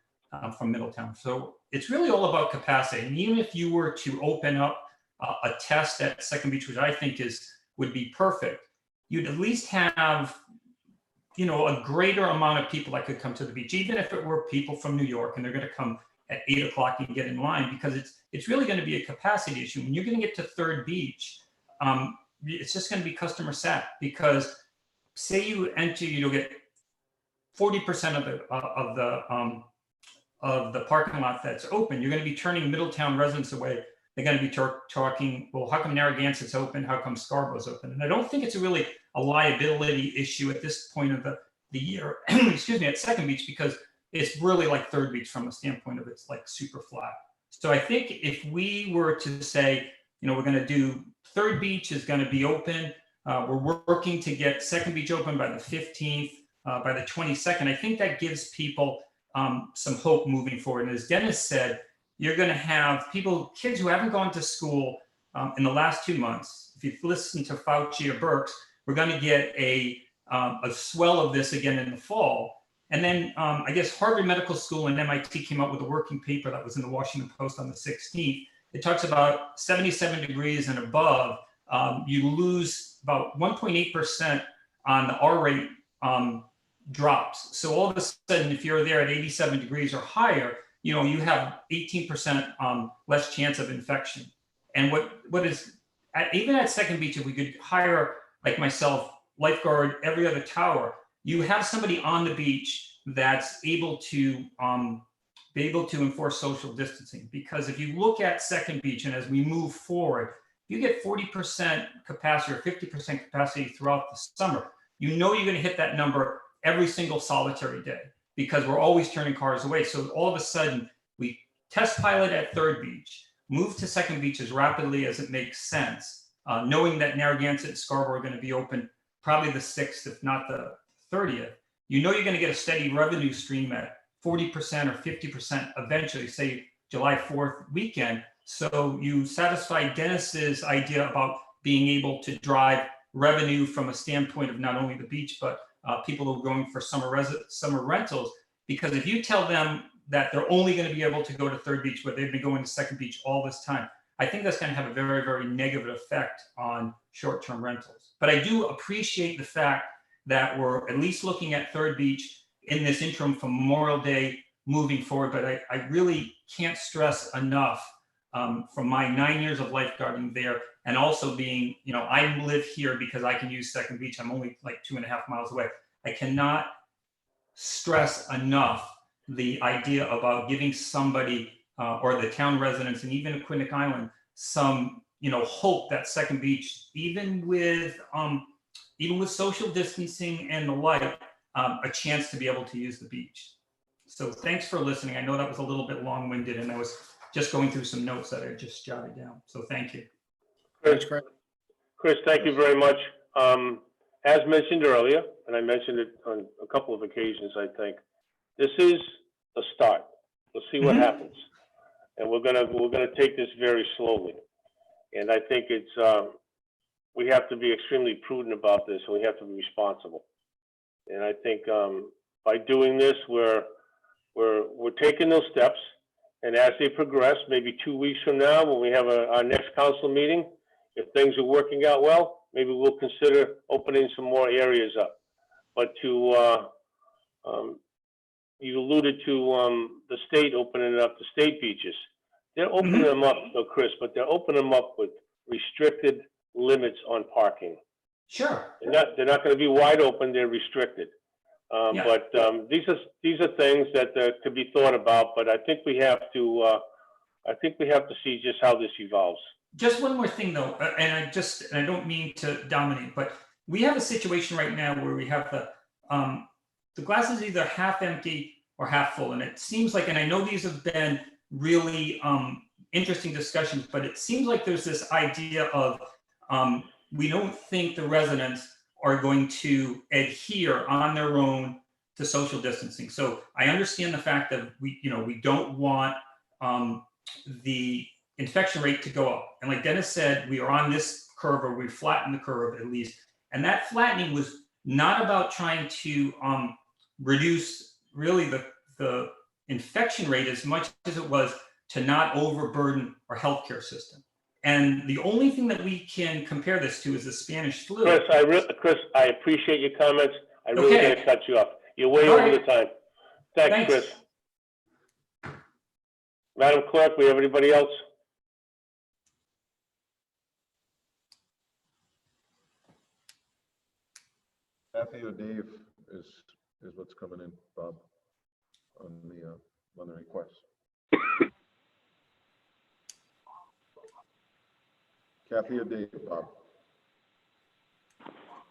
Middletown. So it's really all about capacity. And even if you were to open up a test at Second Beach, which I think would be perfect, you'd at least have, a greater amount of people that could come to the beach, even if it were people from New York and they're going to come at 8 o'clock and get in line, because it's really going to be a capacity issue. When you're going to get to Third Beach, it's just going to be customer sat, because say you enter, you'll get 40% of the parking lot that's open. You're going to be turning Middletown residents away. They're going to be talking, well, how come Narragansett's open? How come Scarborough's open? And I don't think it's really a liability issue at this point of the year, excuse me, at Second Beach, because it's really like Third Beach from a standpoint of it's like super flat. So I think if we were to say, we're going to do Third Beach is going to be open. We're working to get Second Beach open by the 15th, by the 22nd. I think that gives people some hope moving forward. And as Dennis said, you're going to have kids who haven't gone to school in the last 2 months. If you've listened to Fauci or Birx, we're going to get a swell of this again in the fall. And then I guess Harvard Medical School and MIT came out with a working paper that was in the Washington Post on the 16th. It talks about 77 degrees and above, you lose about 1.8% on the R rate drops. So all of a sudden, if you're there at 87 degrees or higher, you have 18% less chance of infection. And what is, even at Second Beach, if we could hire, like myself, lifeguard every other tower, you have somebody on the beach that's able to be able to enforce social distancing. Because if you look at Second Beach, and as we move forward, you get 40% capacity or 50% capacity throughout the summer, you're going to hit that number every single solitary day. because we're always turning cars away. So all of a sudden, we test pilot at Third Beach, move to Second Beach as rapidly as it makes sense, knowing that Narragansett and Scarborough are going to be open probably the 6th, if not the 30th. You know you're going to get a steady revenue stream at 40% or 50% eventually, say July 4th weekend. So you satisfy Dennis's idea about being able to drive revenue from a standpoint of not only the beach, but people who are going for summer rentals. Because if you tell them that they're only going to be able to go to Third Beach, but they've been going to Second Beach all this time, I think that's going to have a very, very negative effect on short-term rentals. But I do appreciate the fact that we're at least looking at Third Beach in this interim from Memorial Day moving forward. But I really can't stress enough from my 9 years of lifeguarding there, and also being, you know, I live here because I can use Second Beach. I'm only like 2.5 miles away. I cannot stress enough the idea about giving somebody or the town residents and even Aquinic Island some, you know, hope that Second Beach, even with social distancing and the like, a chance to be able to use the beach. So thanks for listening. I know that was a little bit long-winded, and I was just going through some notes that I just jotted down. So thank you. Chris, thank you very much. As mentioned earlier, and I mentioned it on a couple of occasions, I think, this is a start. We'll see what happens. And we're gonna take this very slowly. And I think it's, we have to be extremely prudent about this, and we have to be responsible. And I think by doing this, we're taking those steps. And as they progress, maybe 2 weeks from now, when we have our next council meeting, if things are working out well, maybe we'll consider opening some more areas up. But you alluded to the state opening up the state beaches. They're opening them up, though, Chris, but they're opening them up with restricted limits on parking. Sure. They're not going to be wide open. They're restricted. But these are things that could be thought about. But I think we have to see just how this evolves. Just one more thing, though, and I don't mean to dominate, but we have a situation right now where we have the glass is either half empty or half full, and it seems like, and I know these have been really interesting discussions, but it seems like there's this idea of we don't think the residents are going to adhere on their own to social distancing. So I understand the fact that we don't want the infection rate to go up. And like Dennis said, we are on this curve, or we flatten the curve at least. And that flattening was not about trying to reduce really the infection rate as much as it was to not overburden our healthcare system. And the only thing that we can compare this to is the Spanish flu. Chris, I appreciate your comments. I really got to cut you off. You're way over the time. Thanks, Chris. Madam Clerk, we have anybody else? Kathy or Dave is what's coming in, Bob, on the request. Kathy or Dave, Bob?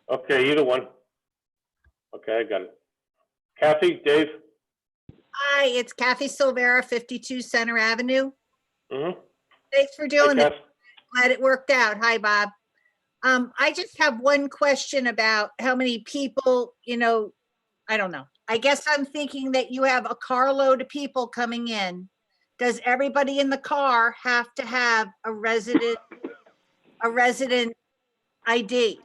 Okay, either one. Okay, I got it. Kathy, Dave? Hi, it's Kathy Silvera, 52 Center Avenue. Mm-hmm. Thanks for doing it. Glad it worked out. Hi, Bob. I just have one question about how many people, I don't know. I guess I'm thinking that you have a carload of people coming in. Does everybody in the car have to have a resident ID?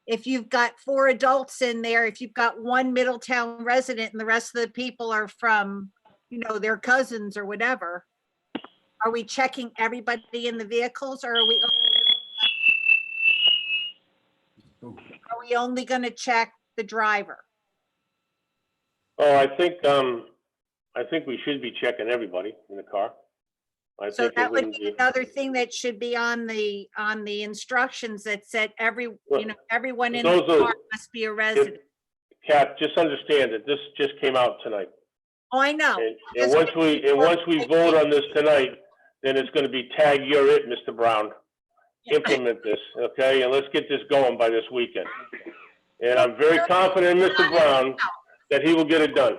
If you've got 4 adults in there, if you've got one Middletown resident and the rest of the people are from, their cousins or whatever, are we checking everybody in the vehicles, or are we only going to check the driver? Oh, I think we should be checking everybody in the car. So that would be another thing that should be on the instructions that said everyone in the car must be a resident. Kat, just understand that this just came out tonight. Oh, I know. And once we vote on this tonight, then it's going to be tag you're it, Mr. Brown. Implement this, okay? And let's get this going by this weekend. And I'm very confident in Mr. Brown that he will get it done.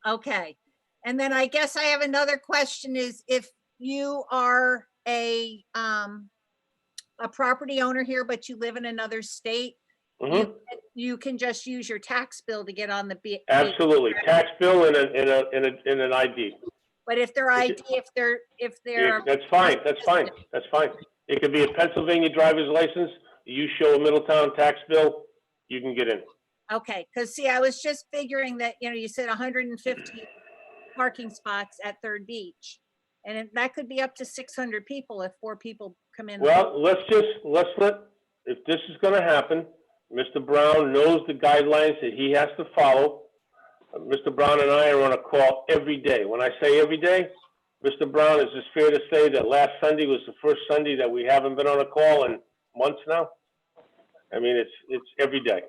Okay. And then I guess I have another question is if you are a property owner here, but you live in another state, Mhm. you can just use your tax bill to get on the beach. Absolutely. Tax bill and an ID. But if their ID, if they're. That's fine. That's fine. That's fine. It could be a Pennsylvania driver's license. You show a Middletown tax bill, you can get in. Okay, because see, I was just figuring that, you said 150 parking spots at Third Beach. And that could be up to 600 people if 4 people come in. Well, let's let, if this is gonna happen, Mr. Brown knows the guidelines that he has to follow. Mr. Brown and I are on a call every day. When I say every day, Mr. Brown, is it fair to say that last Sunday was the first Sunday that we haven't been on a call in months now? I mean, it's every day.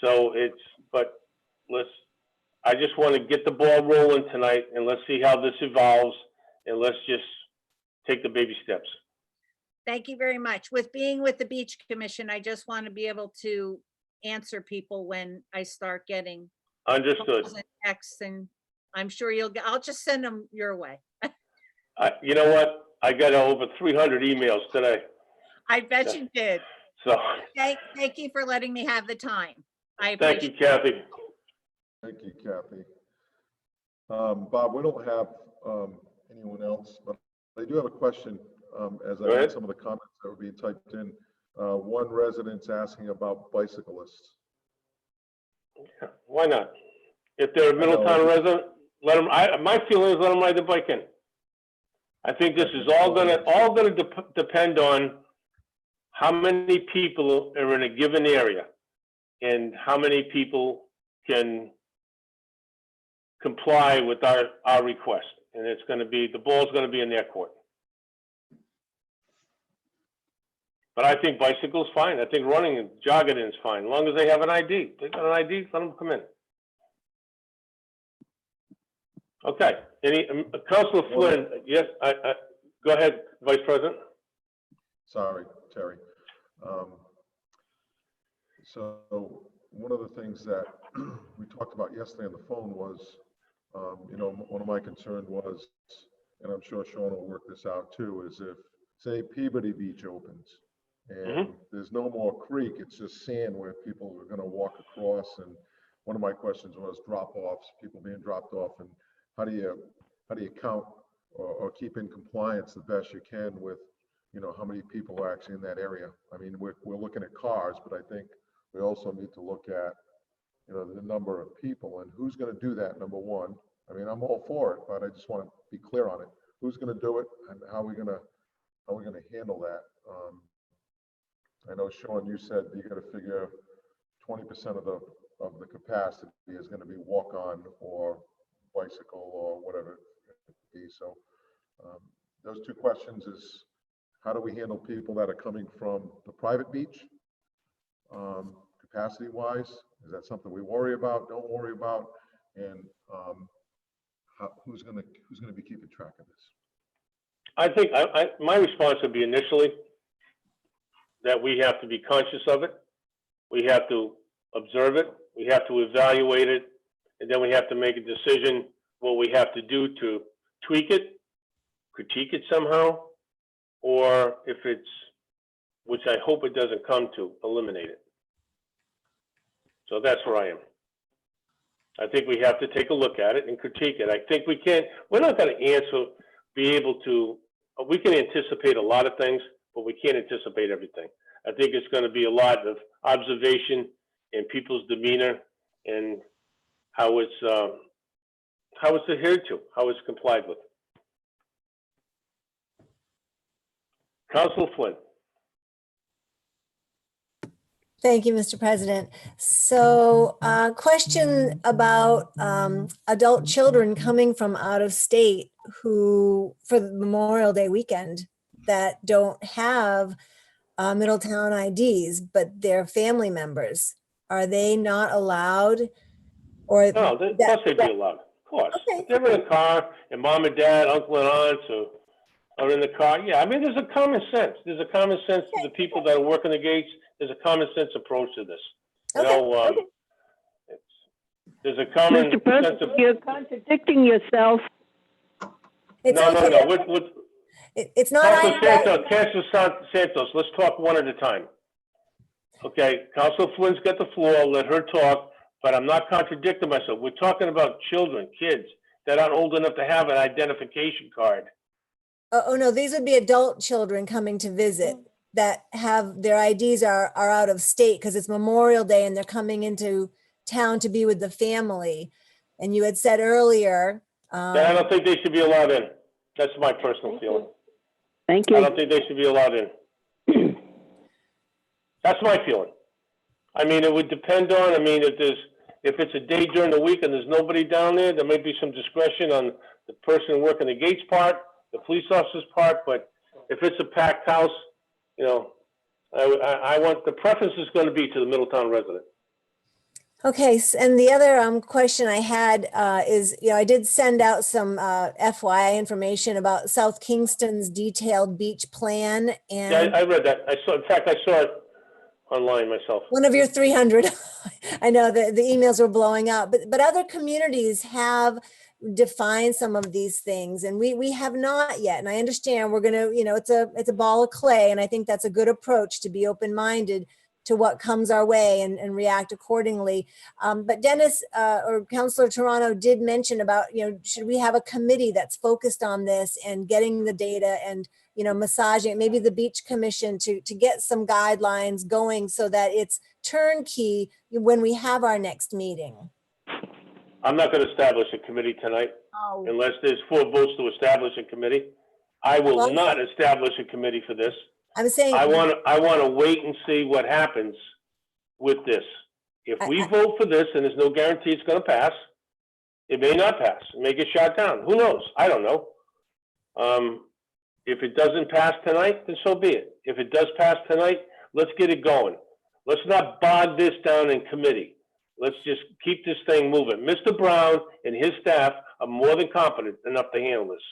So but I just want to get the ball rolling tonight and let's see how this evolves and let's just take the baby steps. Thank you very much. With being with the Beach Commission, I just want to be able to answer people when I start getting Understood. calls and texts, and I'm sure I'll just send them your way. You know what? I got over 300 emails today. I bet you did. So thank you for letting me have the time. I thank you, appreciate Kathy. Thank you, Kathy. Bob, we don't have anyone else, but I do have a question as I read some of the comments that were being typed in. One resident's asking about bicyclists. Why not? If they're a Middletown resident, let them. My feeling is let them ride the bike in. I think this is all gonna depend on how many people are in a given area and how many people can comply with our request. And it's gonna be, the ball's gonna be in their court. But I think bicycle's fine. I think running and jogging is fine, as long as they have an ID. They got an ID, let them come in. Okay, Councillor Flynn, yes, go ahead, Vice President. Sorry, Terry. So one of the things that we talked about yesterday on the phone was, one of my concerns was, and I'm sure Sean will work this out too, is if, say, Peabody Beach opens and there's no more creek, it's just sand where people are gonna walk across. And one of my questions was drop-offs, people being dropped off, and how do you count or keep in compliance the best you can with, how many people are actually in that area? I mean, we're looking at cars, but I think we also need to look at, the number of people and who's going to do that. Number one, I mean, I'm all for it, but I just want to be clear on it. Who's going to do it and how are we going to handle that? I know, Sean, you said you got to figure 20% of the capacity is going to be walk-on or bicycle or whatever it be. So those two questions is, how do we handle people that are coming from the private beach, capacity wise? Is that something we worry about, don't worry about? And who's going to be keeping track of this? I think my response would be initially that we have to be conscious of it. We have to observe it. We have to evaluate it. And then we have to make a decision what we have to do to tweak it, critique it somehow, or if it's, which I hope it doesn't come to, eliminate it. So that's where I am. I think we have to take a look at it and critique it. I think we're not going to be able to, we can anticipate a lot of things, but we can't anticipate everything. I think it's going to be a lot of observation in people's demeanor and how it's adhered to, how it's complied with. Councilor Flynn. Thank you, Mr. President. So question about adult children coming from out of state who, for the Memorial Day weekend, that don't have Middletown IDs, but they're family members. Are they not allowed? Or No, of course they'd be allowed. Of course. Okay. If they're in a car and mom and dad, uncle and aunts are in the car, yeah. I mean, there's a common sense. There's a common sense to the people that are working the gates. There's a common sense approach to this. You know, There's a common Mr. sense President, of. you're contradicting yourself. It's No, okay. It's not. Councilor Santos, let's talk one at a time. Okay, Councilor Flynn's got the floor, let her talk, but I'm not contradicting myself. We're talking about children, kids that aren't old enough to have an identification card. Oh, no, these would be adult children coming to visit that have their IDs are out of state because it's Memorial Day and they're coming into town to be with the family. And you had said earlier. Then I don't think they should be allowed in. That's my personal feeling. Thank you. I don't think they should be allowed in. That's my feeling. I mean, it would depend on, if it's a day during the week and there's nobody down there, there might be some discretion on the person working the gates part, the police officer's part, but if it's a packed house, I want, the preference is going to be to the Middletown resident. Okay, and the other question I had is, I did send out some FYI information about South Kingston's detailed beach plan, and Yeah, I read that. I saw it online myself. one of your 300. I know the emails were blowing up, but other communities have defined some of these things, and we have not yet. And I understand we're gonna, it's a ball of clay, and I think that's a good approach, to be open-minded to what comes our way and react accordingly. But Dennis or Councillor Toronto did mention about, should we have a committee that's focused on this and getting the data and, massaging, maybe the Beach Commission to get some guidelines going so that it's turnkey when we have our next meeting. I'm not going to establish a committee tonight unless there's 4 votes to establish a committee. I will not establish a committee for this. I'm saying I want to wait and see what happens with this. If we vote for this and there's no guarantee it's going to pass, it may not pass. It may get shot down. Who knows? I don't know. If it doesn't pass tonight, then so be it. If it does pass tonight, let's get it going. Let's not bog this down in committee. Let's just keep this thing moving. Mr. Brown and his staff are more than competent enough to handle this.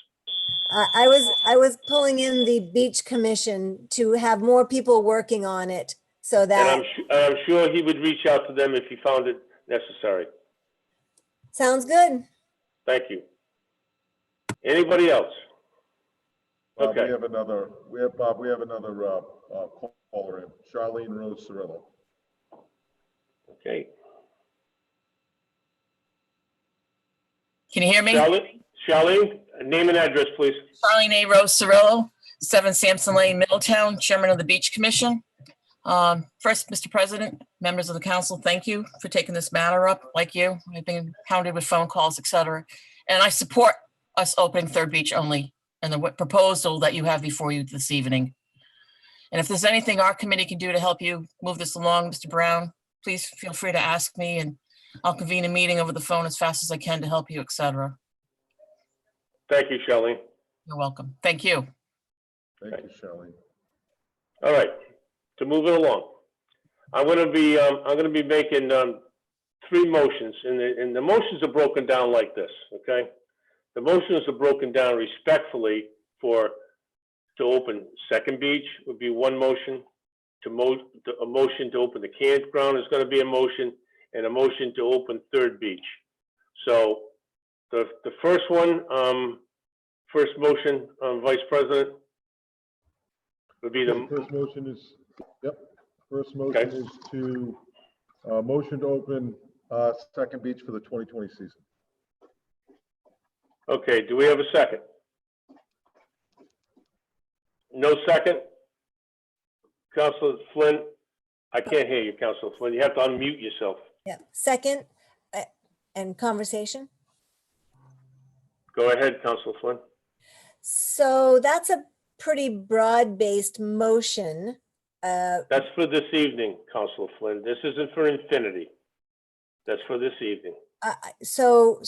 I was pulling in the Beach Commission to have more people working on it so that. And I'm sure he would reach out to them if he found it necessary. Sounds good. Thank you. Anybody else? Bob, Okay. we have another caller in, Charlene Rose Cirillo. Okay. Can you hear me? Charlene, name and address, please. Charlene A. Rose Cirillo, 7 Sampson Lane, Middletown, Chairman of the Beach Commission. First, Mr. President, members of the council, thank you for taking this matter up. Like you, I've been hounded with phone calls, etc. And I support us opening Third Beach only and the proposal that you have before you this evening. And if there's anything our committee can do to help you move this along, Mr. Brown, please feel free to ask me and I'll convene a meeting over the phone as fast as I can to help you, etc. Thank you, Charlene. You're welcome. Thank you. Thank you, Charlene. All right, to move it along, I'm going to be making 3 motions, and the motions are broken down like this. Okay, the motions are broken down respectfully to open Second Beach would be 1 motion. A motion to open the campground is going to be a motion, and a motion to open Third Beach. So the first one, first motion, Vice President, would be the first motion is, first motion is to motion to open Second Beach for the 2020 season. Okay, do we have a second? No second? Councilor Flynn, I can't hear you, Councilor Flynn. You have to unmute yourself. Yeah. Second, and conversation. Go ahead, Councilor Flynn. So that's a pretty broad-based motion. That's for this evening, Councilor Flynn. This isn't for infinity. That's for this evening. So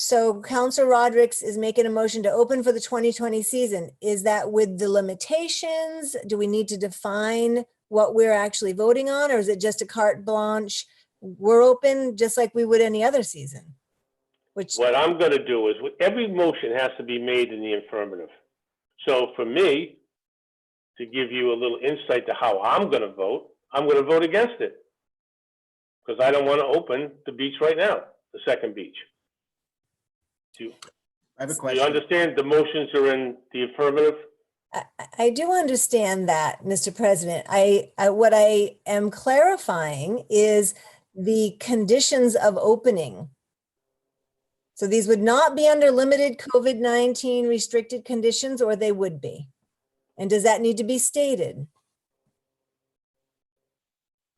Councilor Rodrick is making a motion to open for the 2020 season. Is that with the limitations? Do we need to define what we're actually voting on, or is it just a carte blanche? We're open just like we would any other season. What I'm going to do is every motion has to be made in the affirmative. So for me, to give you a little insight to how I'm going to vote against it because I don't want to open the beach right now. the second beach. Do I have a you question. understand the motions are in the affirmative? I do understand that, Mr. President. What I am clarifying is the conditions of opening. So these would not be under limited COVID-19 restricted conditions, or they would be? And does that need to be stated?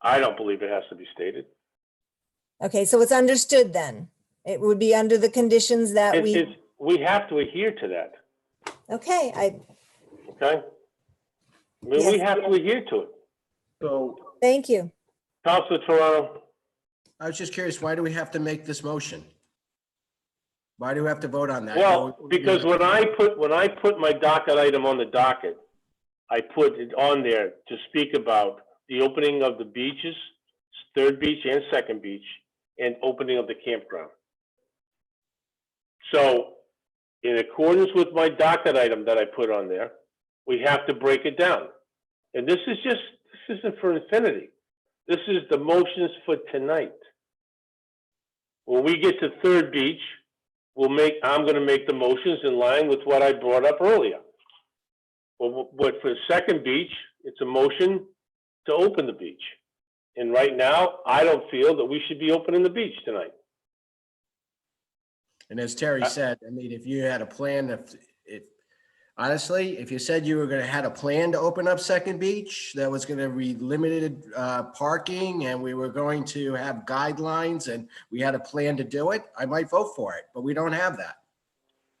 I don't believe it has to be stated. Okay, so it's understood then. It would be under the conditions that We have to adhere to that, okay, okay? I mean, we have to adhere to it. So, thank you. Councilor Toronto, I was just curious, why do we have to make this motion? Why do we have to vote on that? well, because when I put my docket item on the docket, I put it on there to speak about the opening of the beaches, third beach and second beach, and opening of the campground. So in accordance with my docket item that I put on there, we have to break it down. And this isn't for infinity. This is the motions for tonight. When we get to third beach, I'm going to make the motions in line with what I brought up earlier. But for second beach, it's a motion to open the beach. And right now, I don't feel that we should be opening the beach tonight. And as Terry said, I mean, if you had a plan, honestly, if you said you were gonna had a plan to open up Second Beach, that was gonna be limited parking, and we were going to have guidelines, and we had a plan to do it, I might vote for it, but we don't have that.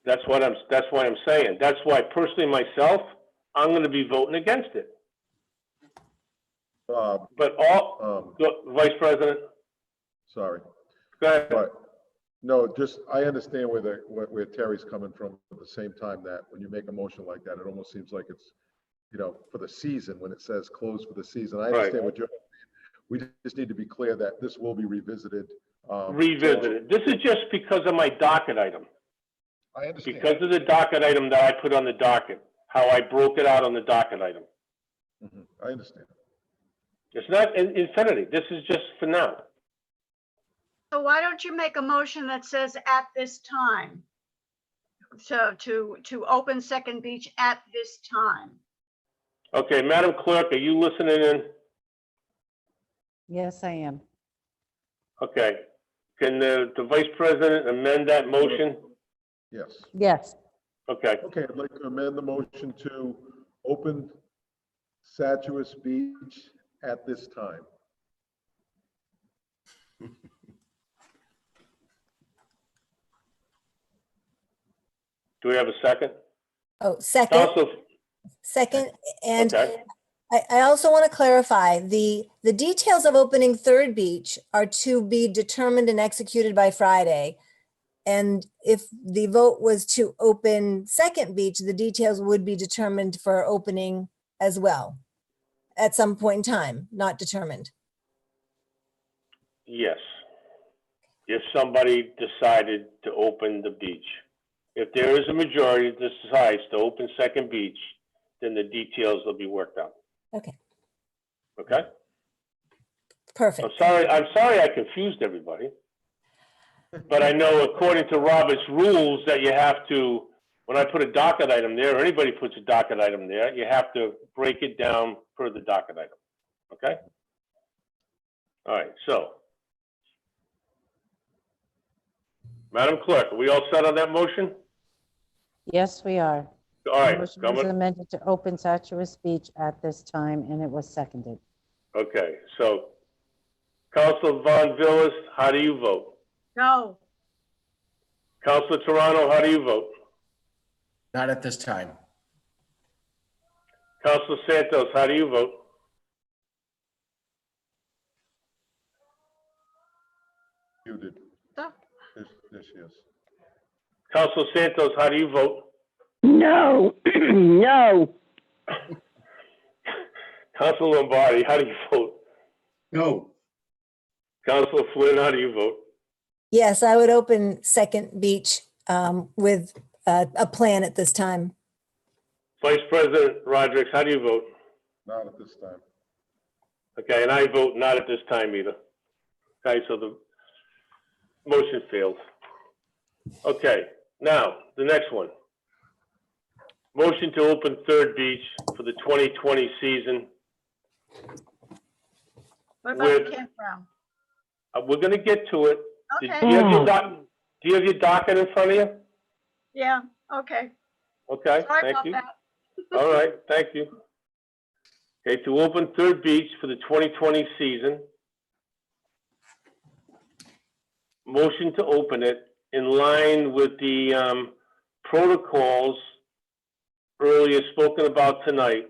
That's why I'm saying. That's why personally myself, I'm gonna be voting against it. Bob, But Vice President, sorry. go ahead. But, no, just, I understand where Terry's coming from. At the same time, that when you make a motion like that, it almost seems like it's, for the season, when it says closed for the season. I understand what you're saying. We just need to be clear that this will be revisited. Revisited. This is just because of my docket item. I understand. Because of the docket item that I put on the docket, how I broke it out on the docket item. I understand. It's not infinity. This is just for now. So why don't you make a motion that says at this time? So to open Second Beach at this time. Okay, Madam Clerk, are you listening in? Yes, I am. Okay. Can the Vice President amend that motion? Yes. Yes. Okay. Okay, I'd like to amend the motion to open Satchew's Beach at this time. Do we have a second? Oh, second. Council, Second, and okay. I also want to clarify, the details of opening Third Beach are to be determined and executed by Friday. And if the vote was to open Second Beach, the details would be determined for opening as well at some point in time, not determined. Yes. If somebody decided to open the beach. If there is a majority that decides to open Second Beach, then the details will be worked out. Okay, Okay? perfect. I'm sorry I confused everybody. But I know according to Robert's rules that you have to, when I put a docket item there, or anybody puts a docket item there, you have to break it down per the docket item. Okay? All right, so. Madam Clerk, are we all set on that motion? Yes, we are. All right, The motion was amended to open Satchew's Beach at this time, and it was seconded. Okay, so Councilor Von Villas, how do you vote? No. Councilor Toronto, how do you vote? Not at this time. Councilor Santos, how do you vote? Muted. Oh. Yes, yes. Councilor Santos, how do you vote? No, no. Councilor Lombardi, how do you vote? No. Councilor Flynn, how do you vote? Yes, I would open Second Beach with a plan at this time. Vice President Rodrick, how do you vote? Not at this time. Okay, and I vote not at this time either. Okay, so Motion failed. Okay, now, the next one. Motion to open Third Beach for the 2020 season. What about the With- campground? We're gonna get to it. Do Okay, you have your do you have your docket in front of you? yeah, okay. Okay, Sorry thank about you. that. All right, thank you. Okay, to open Third Beach for the 2020 season. Motion to open it in line with the protocols earlier spoken about tonight,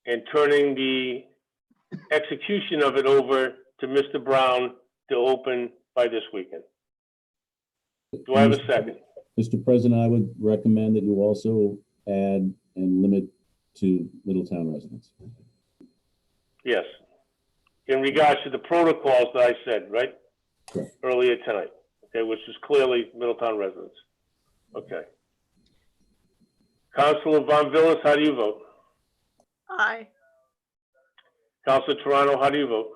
and turning the execution of it over to Mr. Brown to open by this weekend. Do I have a second? Mr. President, I would recommend that you also add and limit to Middletown residents. Yes. In regards to the protocols that I said, right? Correct. Earlier tonight, okay, which is clearly Middletown residents. Okay. Councilor Von Villas, how do you vote? Aye. Councilor Toronto, how do you vote?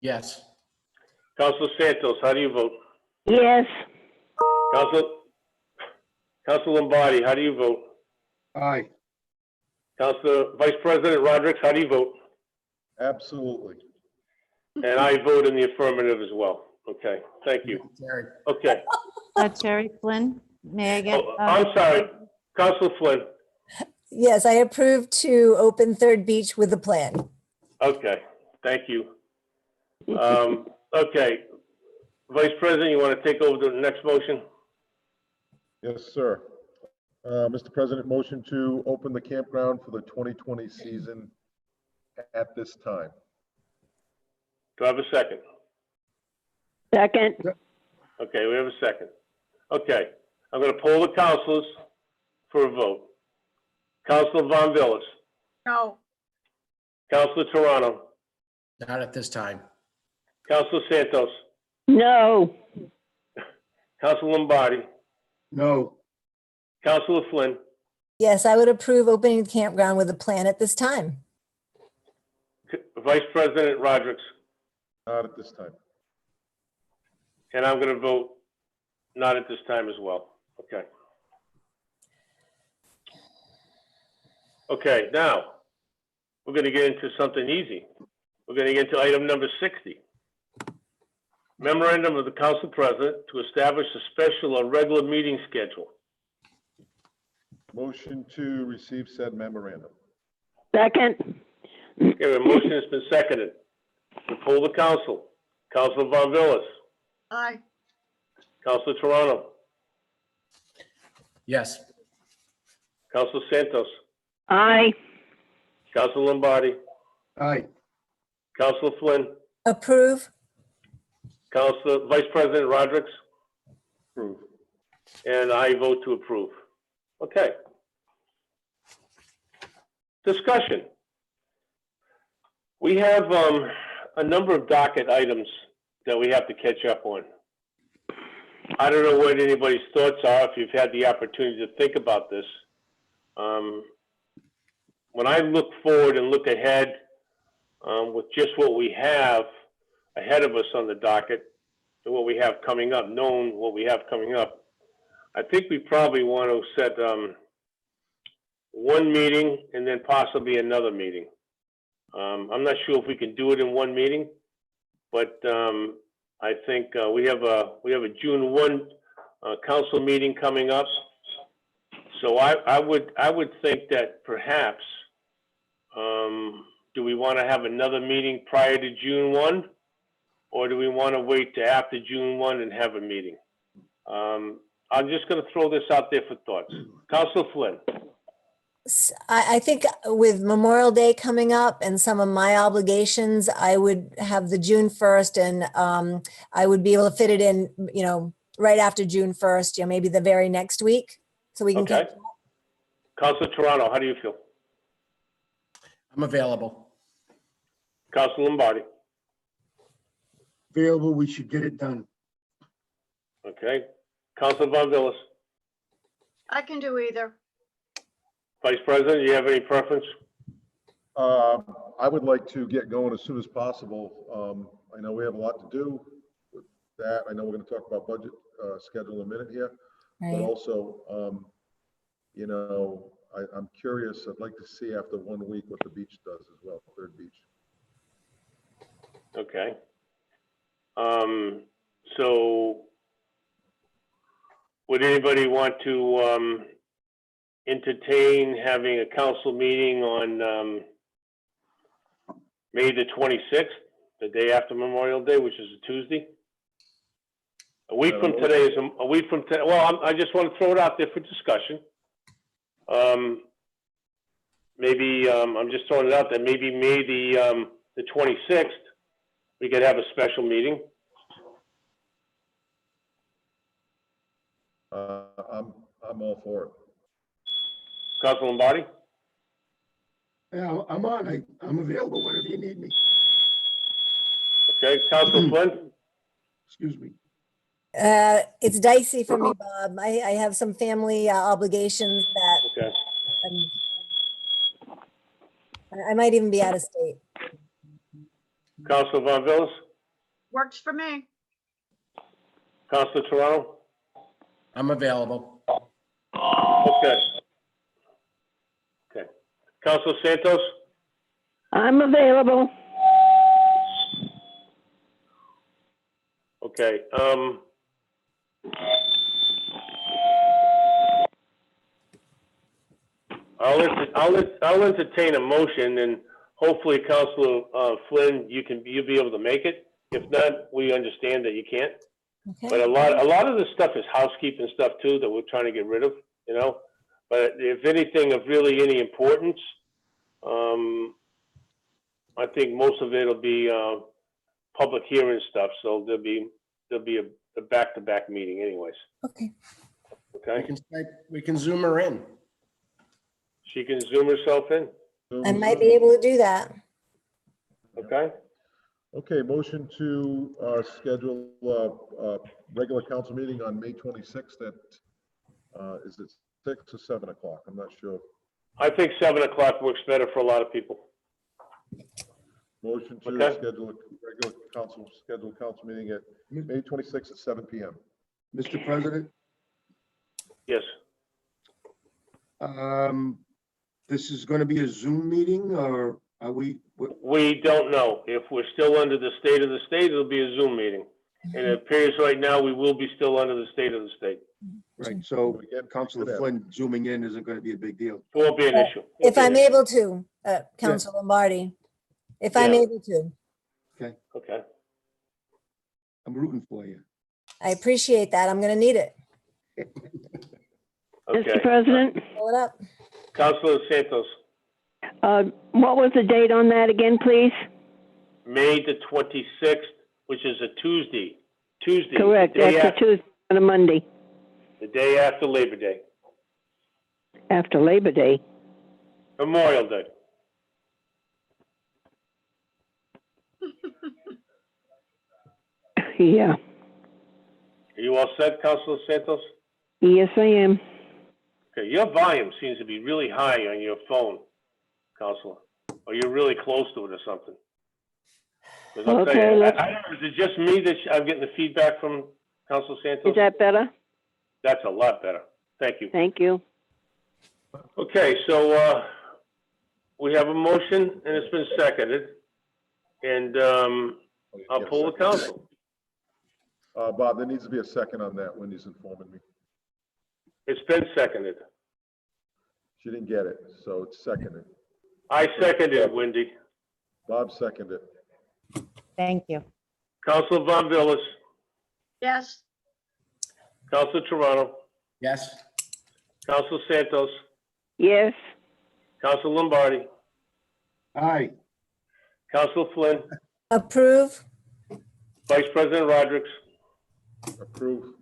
Yes. Councilor Santos, how do you vote? Yes. Councilor Lombardi, how do you vote? Aye. Councilor Vice President Rodrick, how do you vote? Absolutely. And I vote in the affirmative as well. Okay, thank you. Terry. Okay. Terry Flynn, may I get? Oh, I'm sorry, Councilor Flynn. Yes, I approve to open Third Beach with a plan. Okay, thank you. Okay, Vice President, you want to take over the next motion? Yes, sir. Mr. President, motion to open the campground for the 2020 season at this time. Do I have a second? Second. Okay, we have a second. Okay, I'm going to poll the councilors for a vote. Councilor Von Villas, No, Councilor Toronto, Not at this time. Councilor Santos, No. Councilor Lombardi, No. Councilor Flynn, Yes, I would approve opening the campground with a plan at this time. Vice President Rodrick, Not at this time. and I'm going to vote not at this time as well. Okay. Okay, now, we're going to get into something easy. We're going to get into item number 60. Memorandum of the Council President to establish a special or regular meeting schedule. Motion to receive said memorandum. Second. Okay, the motion has been seconded. To poll the council. Councilor Von Villas, aye. Councilor Toronto, Yes. Councilor Santos, Aye. Councilor Lombardi, Aye. Councilor Flynn, Approve. Councilor Vice President Rodrick, Approve. and I vote to approve. Okay. Discussion. We have a number of docket items that we have to catch up on. I don't know what anybody's thoughts are, if you've had the opportunity to think about this. When I look forward and look ahead with just what we have ahead of us on the docket and what we have coming up, knowing what we have coming up, I think we probably want to set one meeting and then possibly another meeting. I'm not sure if we can do it in one meeting, but I think we have a June 1 council meeting coming up. So I would think that perhaps do we want to have another meeting prior to June 1, or do we want to wait to after June 1 and have a meeting? I'm just going to throw this out there for thoughts. Councilor Flynn. I think with Memorial Day coming up and some of my obligations, I would have the June 1st and I would be able to fit it in, right after June 1st, maybe the very next week. So we can. Okay. Councilor Toronto, how do you feel? I'm available. Councilor Lombardi. Available, we should get it done. Okay. Councilor Von Villas. I can do either. Vice President, do you have any preference? I would like to get going as soon as possible. I know we have a lot to do with that. I know we're going to talk about budget schedule in a minute here, but Right. also, you know, I'm curious. I'd like to see after 1 week what the beach does as well, Third Beach. Okay. So would anybody want to entertain having a council meeting on May the 26th, the day after Memorial Day, which is a Tuesday? A week from today is a week from today. Well, I just want to throw it out there for discussion. Maybe I'm just throwing it out there. Maybe May the 26th, we could have a special meeting. I'm all for it. Councilor Lombardi? Yeah, I'm on. I'm available whenever you need me. Okay, Councilor Flynn? Excuse me. It's dicey for me, Bob. I have some family obligations that Okay. I might even be out of state. Councilor Von Villas? Works for me. Councilor Toronto? I'm available. Okay. Okay. Councilor Santos? I'm available. Okay, I'll entertain a motion, and hopefully, Councilor Flynn, you'll be able to make it. If not, we understand that you can't. Okay. But a lot of this stuff is housekeeping stuff too that we're trying to get rid of, you know. But if anything of really any importance, I think most of it will be public hearing stuff. So there'll be a back-to-back meeting, anyways. Okay. Okay. We can zoom her in. She can zoom herself in. I might be able to do that. Okay. Okay, motion to schedule a regular council meeting on May 26th at, is it 6 or 7 o'clock? I'm not sure. I think 7 o'clock works better for a lot of people. Motion to Okay. schedule a regular council meeting at May 26th at 7 p.m. Mr. President, Yes. this is going to be a Zoom meeting, or are we? We don't know. If we're still under the state of the state, it'll be a Zoom meeting. And it appears right now we will be still under the state of the state. Right, so Councilor Flynn zooming in isn't going to be a big deal. It won't be an issue. If I'm able to, Councilor Lombardi, if I'm Yeah. able to. Okay, Okay. I'm rooting for you. I appreciate that. I'm going to need it. Okay. Mr. President, Pull it up. Councilor Santos, what was the date on that again, please? May the 26th, which is a Tuesday. Correct, the day that's a after- Tuesday and a Monday, The day after Labor Day, after Labor Day. Memorial Day. Yeah, Are you all set, Councilor Santos? yes, I am. Okay, your volume seems to be really high on your phone, Councilor. Or you're really close to it or something. 'Cause I'll tell Okay, you, let's- I don't know, is it just me that I'm getting the feedback from Councilor Santos? Is that better? That's a lot better. Thank you. Thank you. Okay, so, we have a motion and it's been seconded. And, I'll pull the council. Bob, there needs to be a second on that. Wendy's informing me. It's been seconded. She didn't get it, so it's seconded. I seconded, Wendy. Bob seconded. Thank you. Councilor Von Villas, Yes. Councilor Toronto, Yes. Councilor Santos, Yes, Councilor Lombardi, Aye. Councilor Flynn, Approve. Vice President Rodrick, Approve.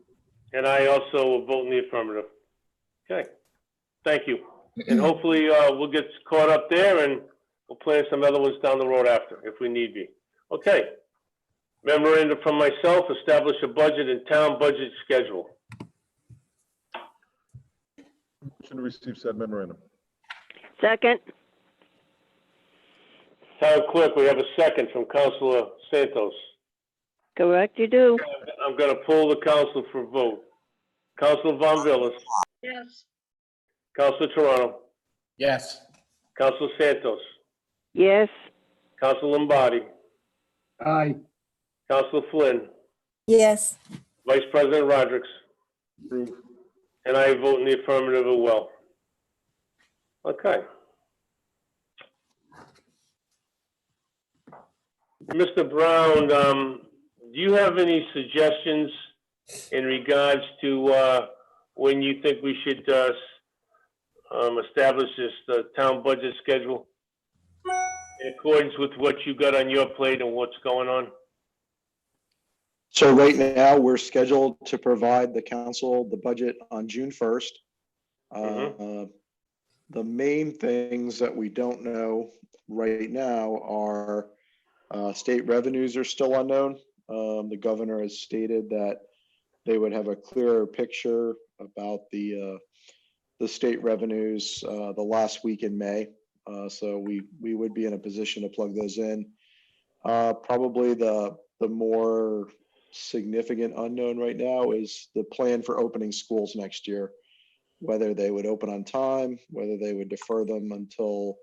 and I also will vote in the affirmative. Okay, thank you. And hopefully, we'll get caught up there and we'll plan some other ones down the road after, if we need be. Okay. Memorandum from myself, establish a budget and town budget schedule. Motion to receive said memorandum. second, Town Clerk, we have a second from Councillor Santos. Correct, you do. I'm gonna pull the council for vote. Councillor Von Villas, Yes. Councillor Toronto, Yes. Councillor Santos, Yes. Councillor Lombardi, Aye. Councillor Flynn, Yes. Vice President Rodrick, and I vote in the affirmative as well. Okay. Mr. Brown, do you have any suggestions in regards to when you think we should establish this town budget schedule in accordance with what you got on your plate and what's going on? So right now, we're scheduled to provide the council the budget on June 1st. The main things that we don't know right now are state revenues are still unknown. The governor has stated that they would have a clearer picture about the state revenues the last week in May. So we would be in a position to plug those in. Probably the more significant unknown right now is the plan for opening schools next year, whether they would open on time, whether they would defer them until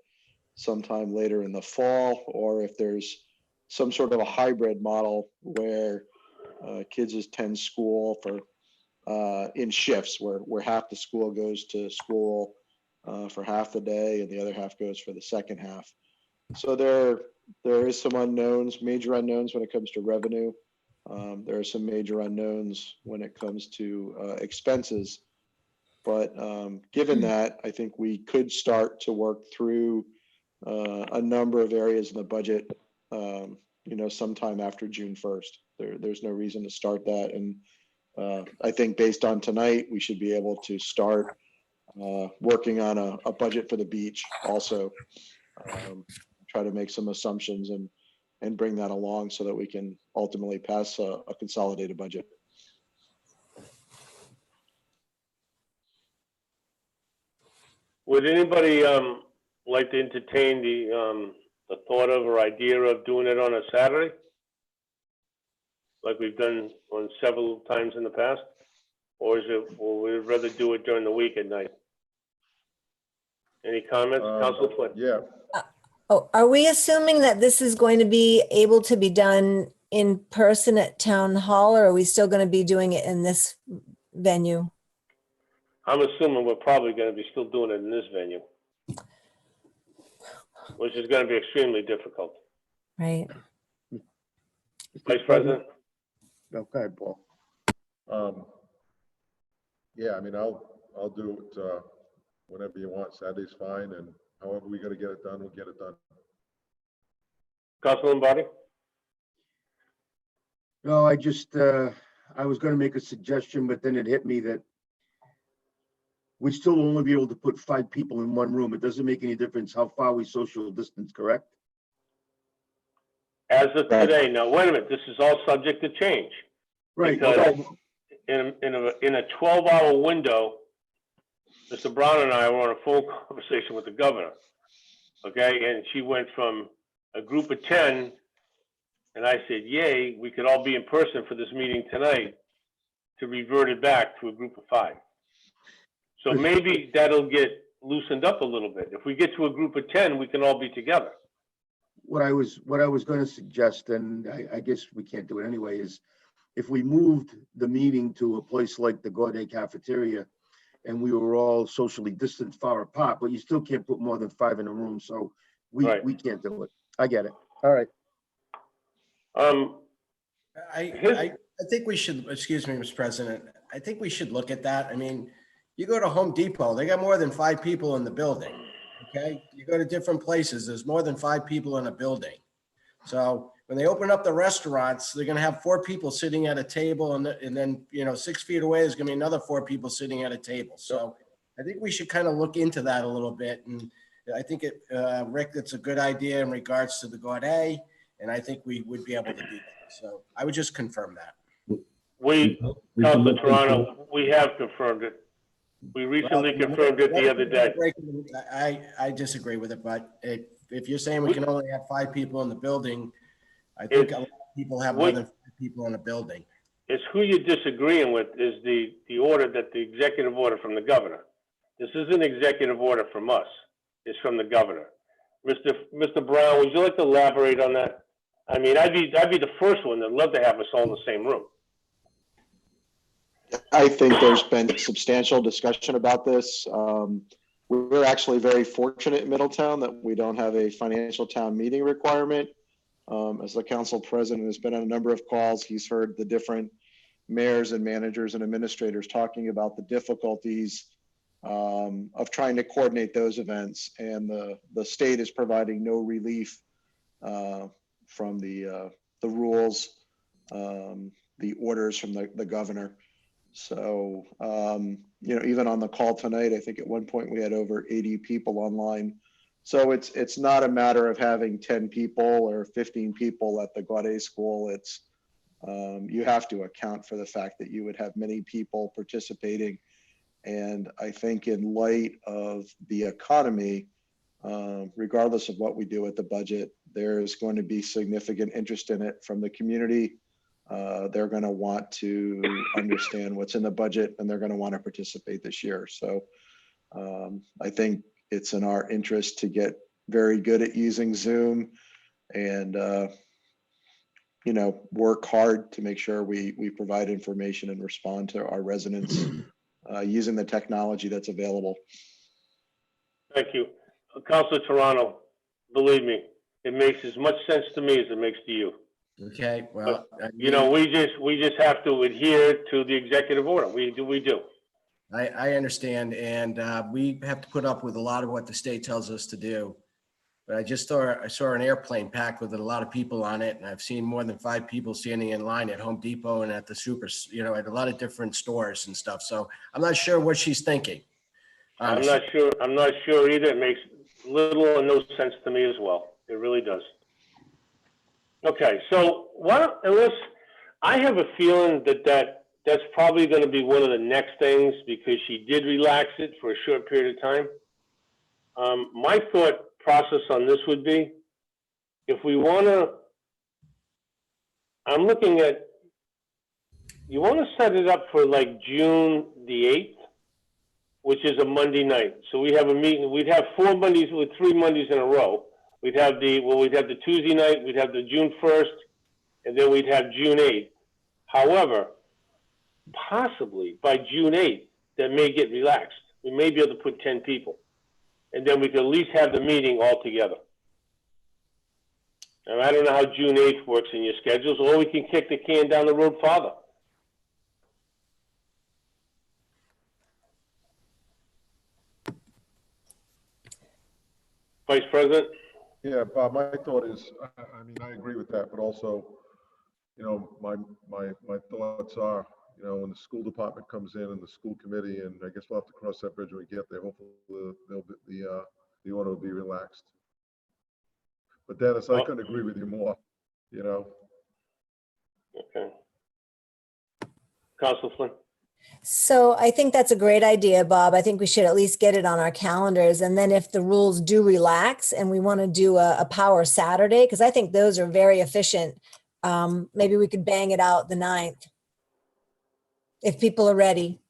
sometime later in the fall, or if there's some sort of a hybrid model where kids attend school for in shifts where half the school goes to school for half the day and the other half goes for the second half. So there is some unknowns, major unknowns when it comes to revenue. There are some major unknowns when it comes to expenses. But given that, I think we could start to work through a number of areas in the budget, sometime after June 1st. There's no reason to start that. And I think based on tonight, we should be able to start working on a budget for the beach also. Try to make some assumptions and bring that along so that we can ultimately pass a consolidated budget. Would anybody like to entertain the thought of or idea of doing it on a Saturday, like we've done on several times in the past, or we'd rather do it during the week at night? Any comments, Councilor Flynn? Yeah, Oh, are we assuming that this is going to be able to be done in person at Town Hall, or are we still going to be doing it in this venue? I'm assuming we're probably going to be still doing it in this venue, which is going to be extremely difficult. Right. Vice President? okay, Paul. Yeah, I mean, I'll do it whenever you want. Saturday's fine, and however we got to get it done, we'll get it done. Councilor Lombardi? No, I was going to make a suggestion, but then it hit me that we'd still only be able to put 5 people in one room. It doesn't make any difference how far we social distance, correct? As of today, now wait a minute, this is all subject to change. Right. Because in a 12-hour window, Mr. Brown and I were on a phone conversation with the governor, okay? And she went from a group of 10, and I said, yay, we could all be in person for this meeting tonight, to revert it back to a group of 5. So maybe that'll get loosened up a little bit. If we get to a group of 10, we can all be together. What I was going to suggest, and I guess we can't do it anyway, is if we moved the meeting to a place like the Gaudet Cafeteria and we were all socially distant far apart, but you still can't put more than 5 in a room. So we can't do it. I get it. All right. I think we should, excuse me, Mr. President, I think we should look at that. I mean, you go to Home Depot, they got more than 5 people in the building, okay? You go to different places, there's more than 5 people in a building. So when they open up the restaurants, they're gonna have 4 people sitting at a table, and then, 6 feet away, there's gonna be another 4 people sitting at a table. So I think we should kind of look into that a little bit. And I think Rick, it's a good idea in regards to the Gaudet, and I think we would be able to do that. So I would just confirm that. Councilor Toronto, we have confirmed it. We recently confirmed it the other day. I disagree with it, but if you're saying we can only have 5 people in the building, I think a lot of people have more than 5 people in a building. It's who you're disagreeing with is the order that the executive order from the governor. This is an executive order from us. It's from the governor. Mr. Brown, would you like to elaborate on that? I mean, I'd be the first one that'd love to have us all in the same room. I think there's been substantial discussion about this. We're actually very fortunate in Middletown that we don't have a financial town meeting requirement. As the council president has been on a number of calls, he's heard the different mayors and managers and administrators talking about the difficulties of trying to coordinate those events, and the state is providing no relief from the rules, the orders from the governor. So, you know, even on the call tonight, I think at one point we had over 80 people online. So it's not a matter of having 10 people or 15 people at the Gaudet School. It's you have to account for the fact that you would have many people participating. And I think in light of the economy, regardless of what we do with the budget, there's going to be significant interest in it from the community. They're going to want to understand what's in the budget, and they're going to want to participate this year. So I think it's in our interest to get very good at using Zoom and, you know, work hard to make sure we provide information and respond to our residents using the technology that's available. Thank you. Councilor Toronto, believe me, it makes as much sense to me as it makes to you. Okay, well, you know, we just have to adhere to the executive order. We do. I understand, and we have to put up with a lot of what the state tells us to do. But I saw an airplane packed with a lot of people on it, and I've seen more than 5 people standing in line at Home Depot and at the you know, at a lot of different stores and stuff. So I'm not sure what she's thinking. Honestly. I'm not sure either. It makes little or no sense to me as well. It really does. Okay, so unless I have a feeling that's probably going to be one of the next things, because she did relax it for a short period of time. My thought process on this would be, if we want to, I'm looking at, you want to set it up for like June the 8th, which is a Monday night. So we have a meeting, we'd have 4 Mondays with 3 Mondays in a row. We'd have the Tuesday night, we'd have the June 1st, and then we'd have June 8th. However, possibly by June 8th, that may get relaxed. We may be able to put 10 people. And then we could at least have the meeting all together. And I don't know how June 8th works in your schedules, or we can kick the can down the road farther. Vice President? Yeah, Bob, my thought is, I mean, I agree with that, but also, you know, my thoughts are, you know, when the school department comes in and the school committee, and I guess we'll have to cross that bridge when we get there. Hopefully the order will be relaxed. But Dennis, I couldn't agree with you more, you know. Okay. Councilor Flynn? So I think that's a great idea, Bob. I think we should at least get it on our calendars. And then if the rules do relax and we want to do a power Saturday, because I think those are very efficient, maybe we could bang it out the 9th. If people are ready.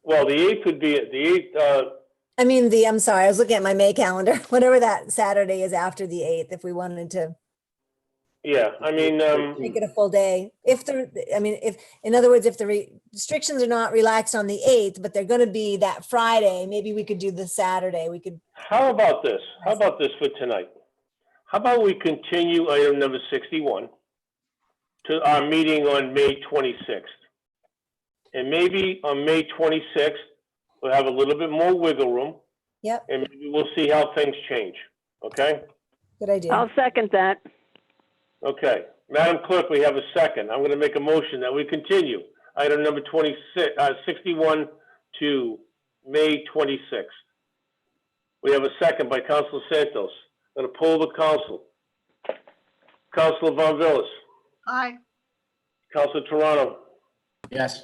Well, the 8th would be, the 8th, I mean, I'm sorry, I was looking at my May calendar, whatever that Saturday is after the 8th, if we wanted to. Yeah, I mean, make it a full day. If in other words, if the restrictions are not relaxed on the 8th, but they're going to be that Friday, maybe we could do the Saturday. We could. How about this? How about this for tonight? How about we continue item number 61 to our meeting on May 26th? And maybe on May 26th, we'll have a little bit more wiggle room. Yep. And maybe we'll see how things change. Okay? Good idea. I'll second that. Okay. Madam Clerk, we have a second. I'm going to make a motion that we continue item number 61 to May 26th. We have a second by Councilor Santos. I'm going to poll the council. Councilor Von Villas. Aye. Councilor Toronto. Yes.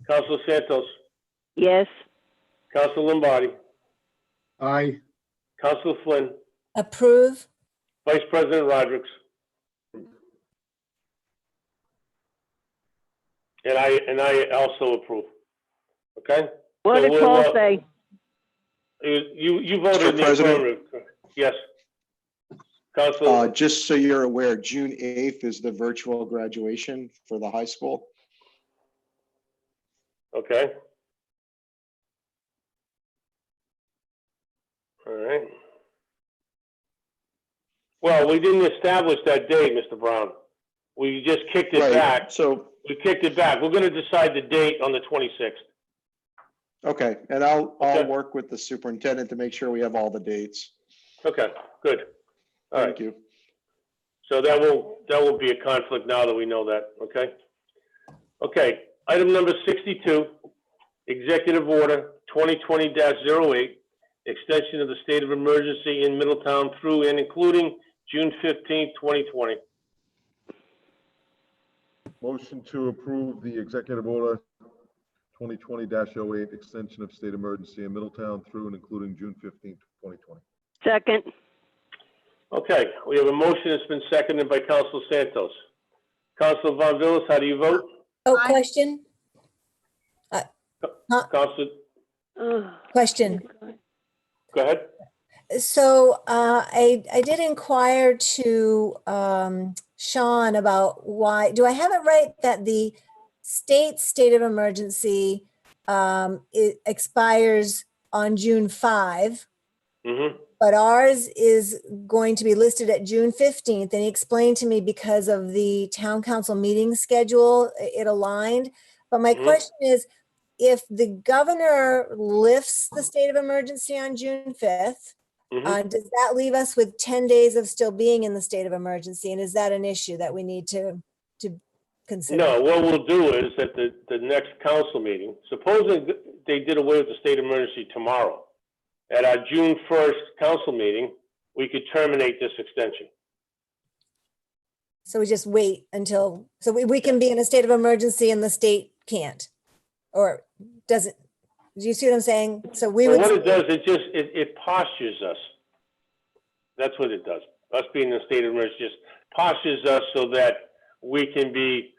Councilor Santos. Yes. Councilor Lombardi. Aye. Councilor Flynn. Approve. Vice President Rodrick. And I also approve. Okay? What So did we'll, Paul say? You voted in Mr. the President? affirmative. Yes. Council, Just so you're aware, June 8th is the virtual graduation for the high school. okay. All right. Well, we didn't establish that date, Mr. Brown. We just kicked it Right, back. so, We kicked it back. We're gonna decide the date on the 26th. okay, and I'll Okay. work with the superintendent to make sure we have all the dates. Okay, good. All right. Thank you. So that will be a conflict now that we know that, okay? Okay, item number 62, Executive Order 2020-08, extension of the state of emergency in Middletown through and including June 15th, 2020. Motion to approve the executive order 2020-08, extension of state emergency in Middletown through and including June 15th, 2020. Second. Okay, we have a motion that's been seconded by Council Santos. Council Von Villas, how do you vote? Oh, question? Council, Question. go ahead. So I did inquire to Sean about why, do I have it right that the state of emergency it expires on June 5, Mm-hmm. but ours is going to be listed at June 15th. And he explained to me because of the town council meeting schedule, it aligned. But my question is, if the governor lifts the state of emergency on June 5th, does that leave us with 10 days of still being in the state of emergency? And is that an issue that we need to consider? No, what we'll do is at the next council meeting, supposing they did away with the state of emergency tomorrow, at our June 1st council meeting, we could terminate this extension. So we just wait until, so we can be in a state of emergency and the state can't? Or does it, do you see what I'm saying? So we Well, would. what it does, it postures us. That's what it does. Us being in a state of emergency just postures us so that we can be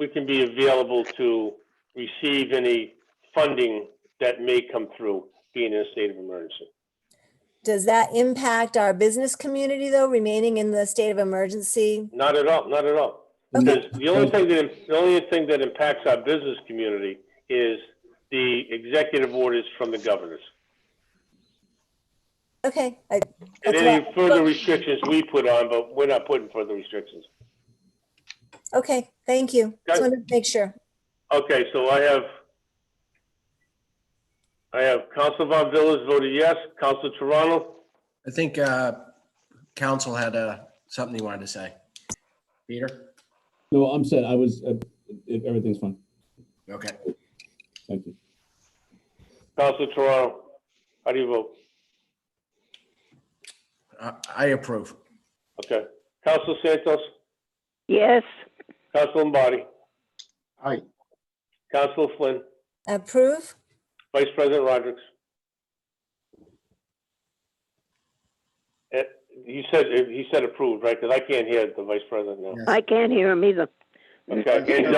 available to receive any funding that may come through being in a state of emergency. Does that impact our business community though, remaining in the state of emergency? Not at all, not at all. Because the only thing that impacts our business community is the executive orders from the governors. Okay. And any further restrictions we put on, but we're not putting further restrictions. Okay, thank you. Just wanted to make sure. Okay, so I have Council Von Villas voted yes. Council Toronto? I think council had something he wanted to say. Peter? No, I'm set. Everything's fine. Okay. Thank you. Council Toronto, how do you vote? I approve. Okay. Council Santos? Yes. Council Lombardi? Aye. Council Flynn? Approve? Vice President Rodrick? He said approved, right? Because I can't hear the Vice President now. I can't hear him either. Okay, and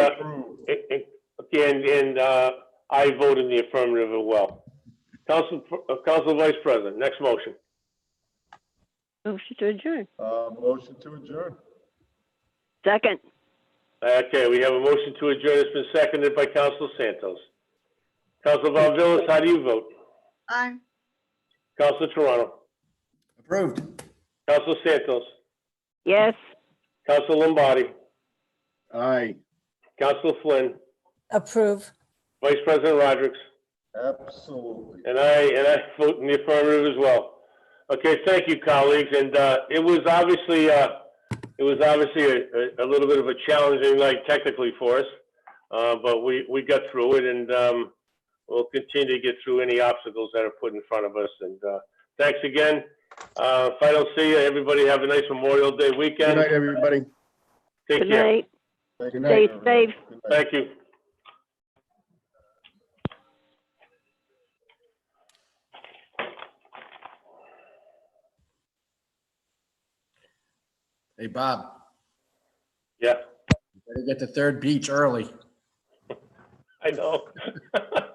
I vote in the affirmative as well. Council Vice President, next motion. Motion to adjourn. Motion to adjourn. Second. Okay, we have a motion to adjourn. It's been seconded by Council Santos. Council Von Villas, how do you vote? Aye. Council Toronto? Approved. Council Santos? Yes. Council Lombardi? Aye. Council Flynn? Approve. Vice President Rodrick? Absolutely. And I vote in the affirmative as well. Okay, thank you, colleagues. And it was obviously a little bit of a challenging night technically for us, but we got through it, and we'll continue to get through any obstacles that are put in front of us. And thanks again. If I don't see you, everybody have a nice Memorial Day weekend. Good night, everybody. Take Good care. night. Good night. Stay safe. Thank you. Hey, Bob, Yeah, better get to Third Beach early. I know.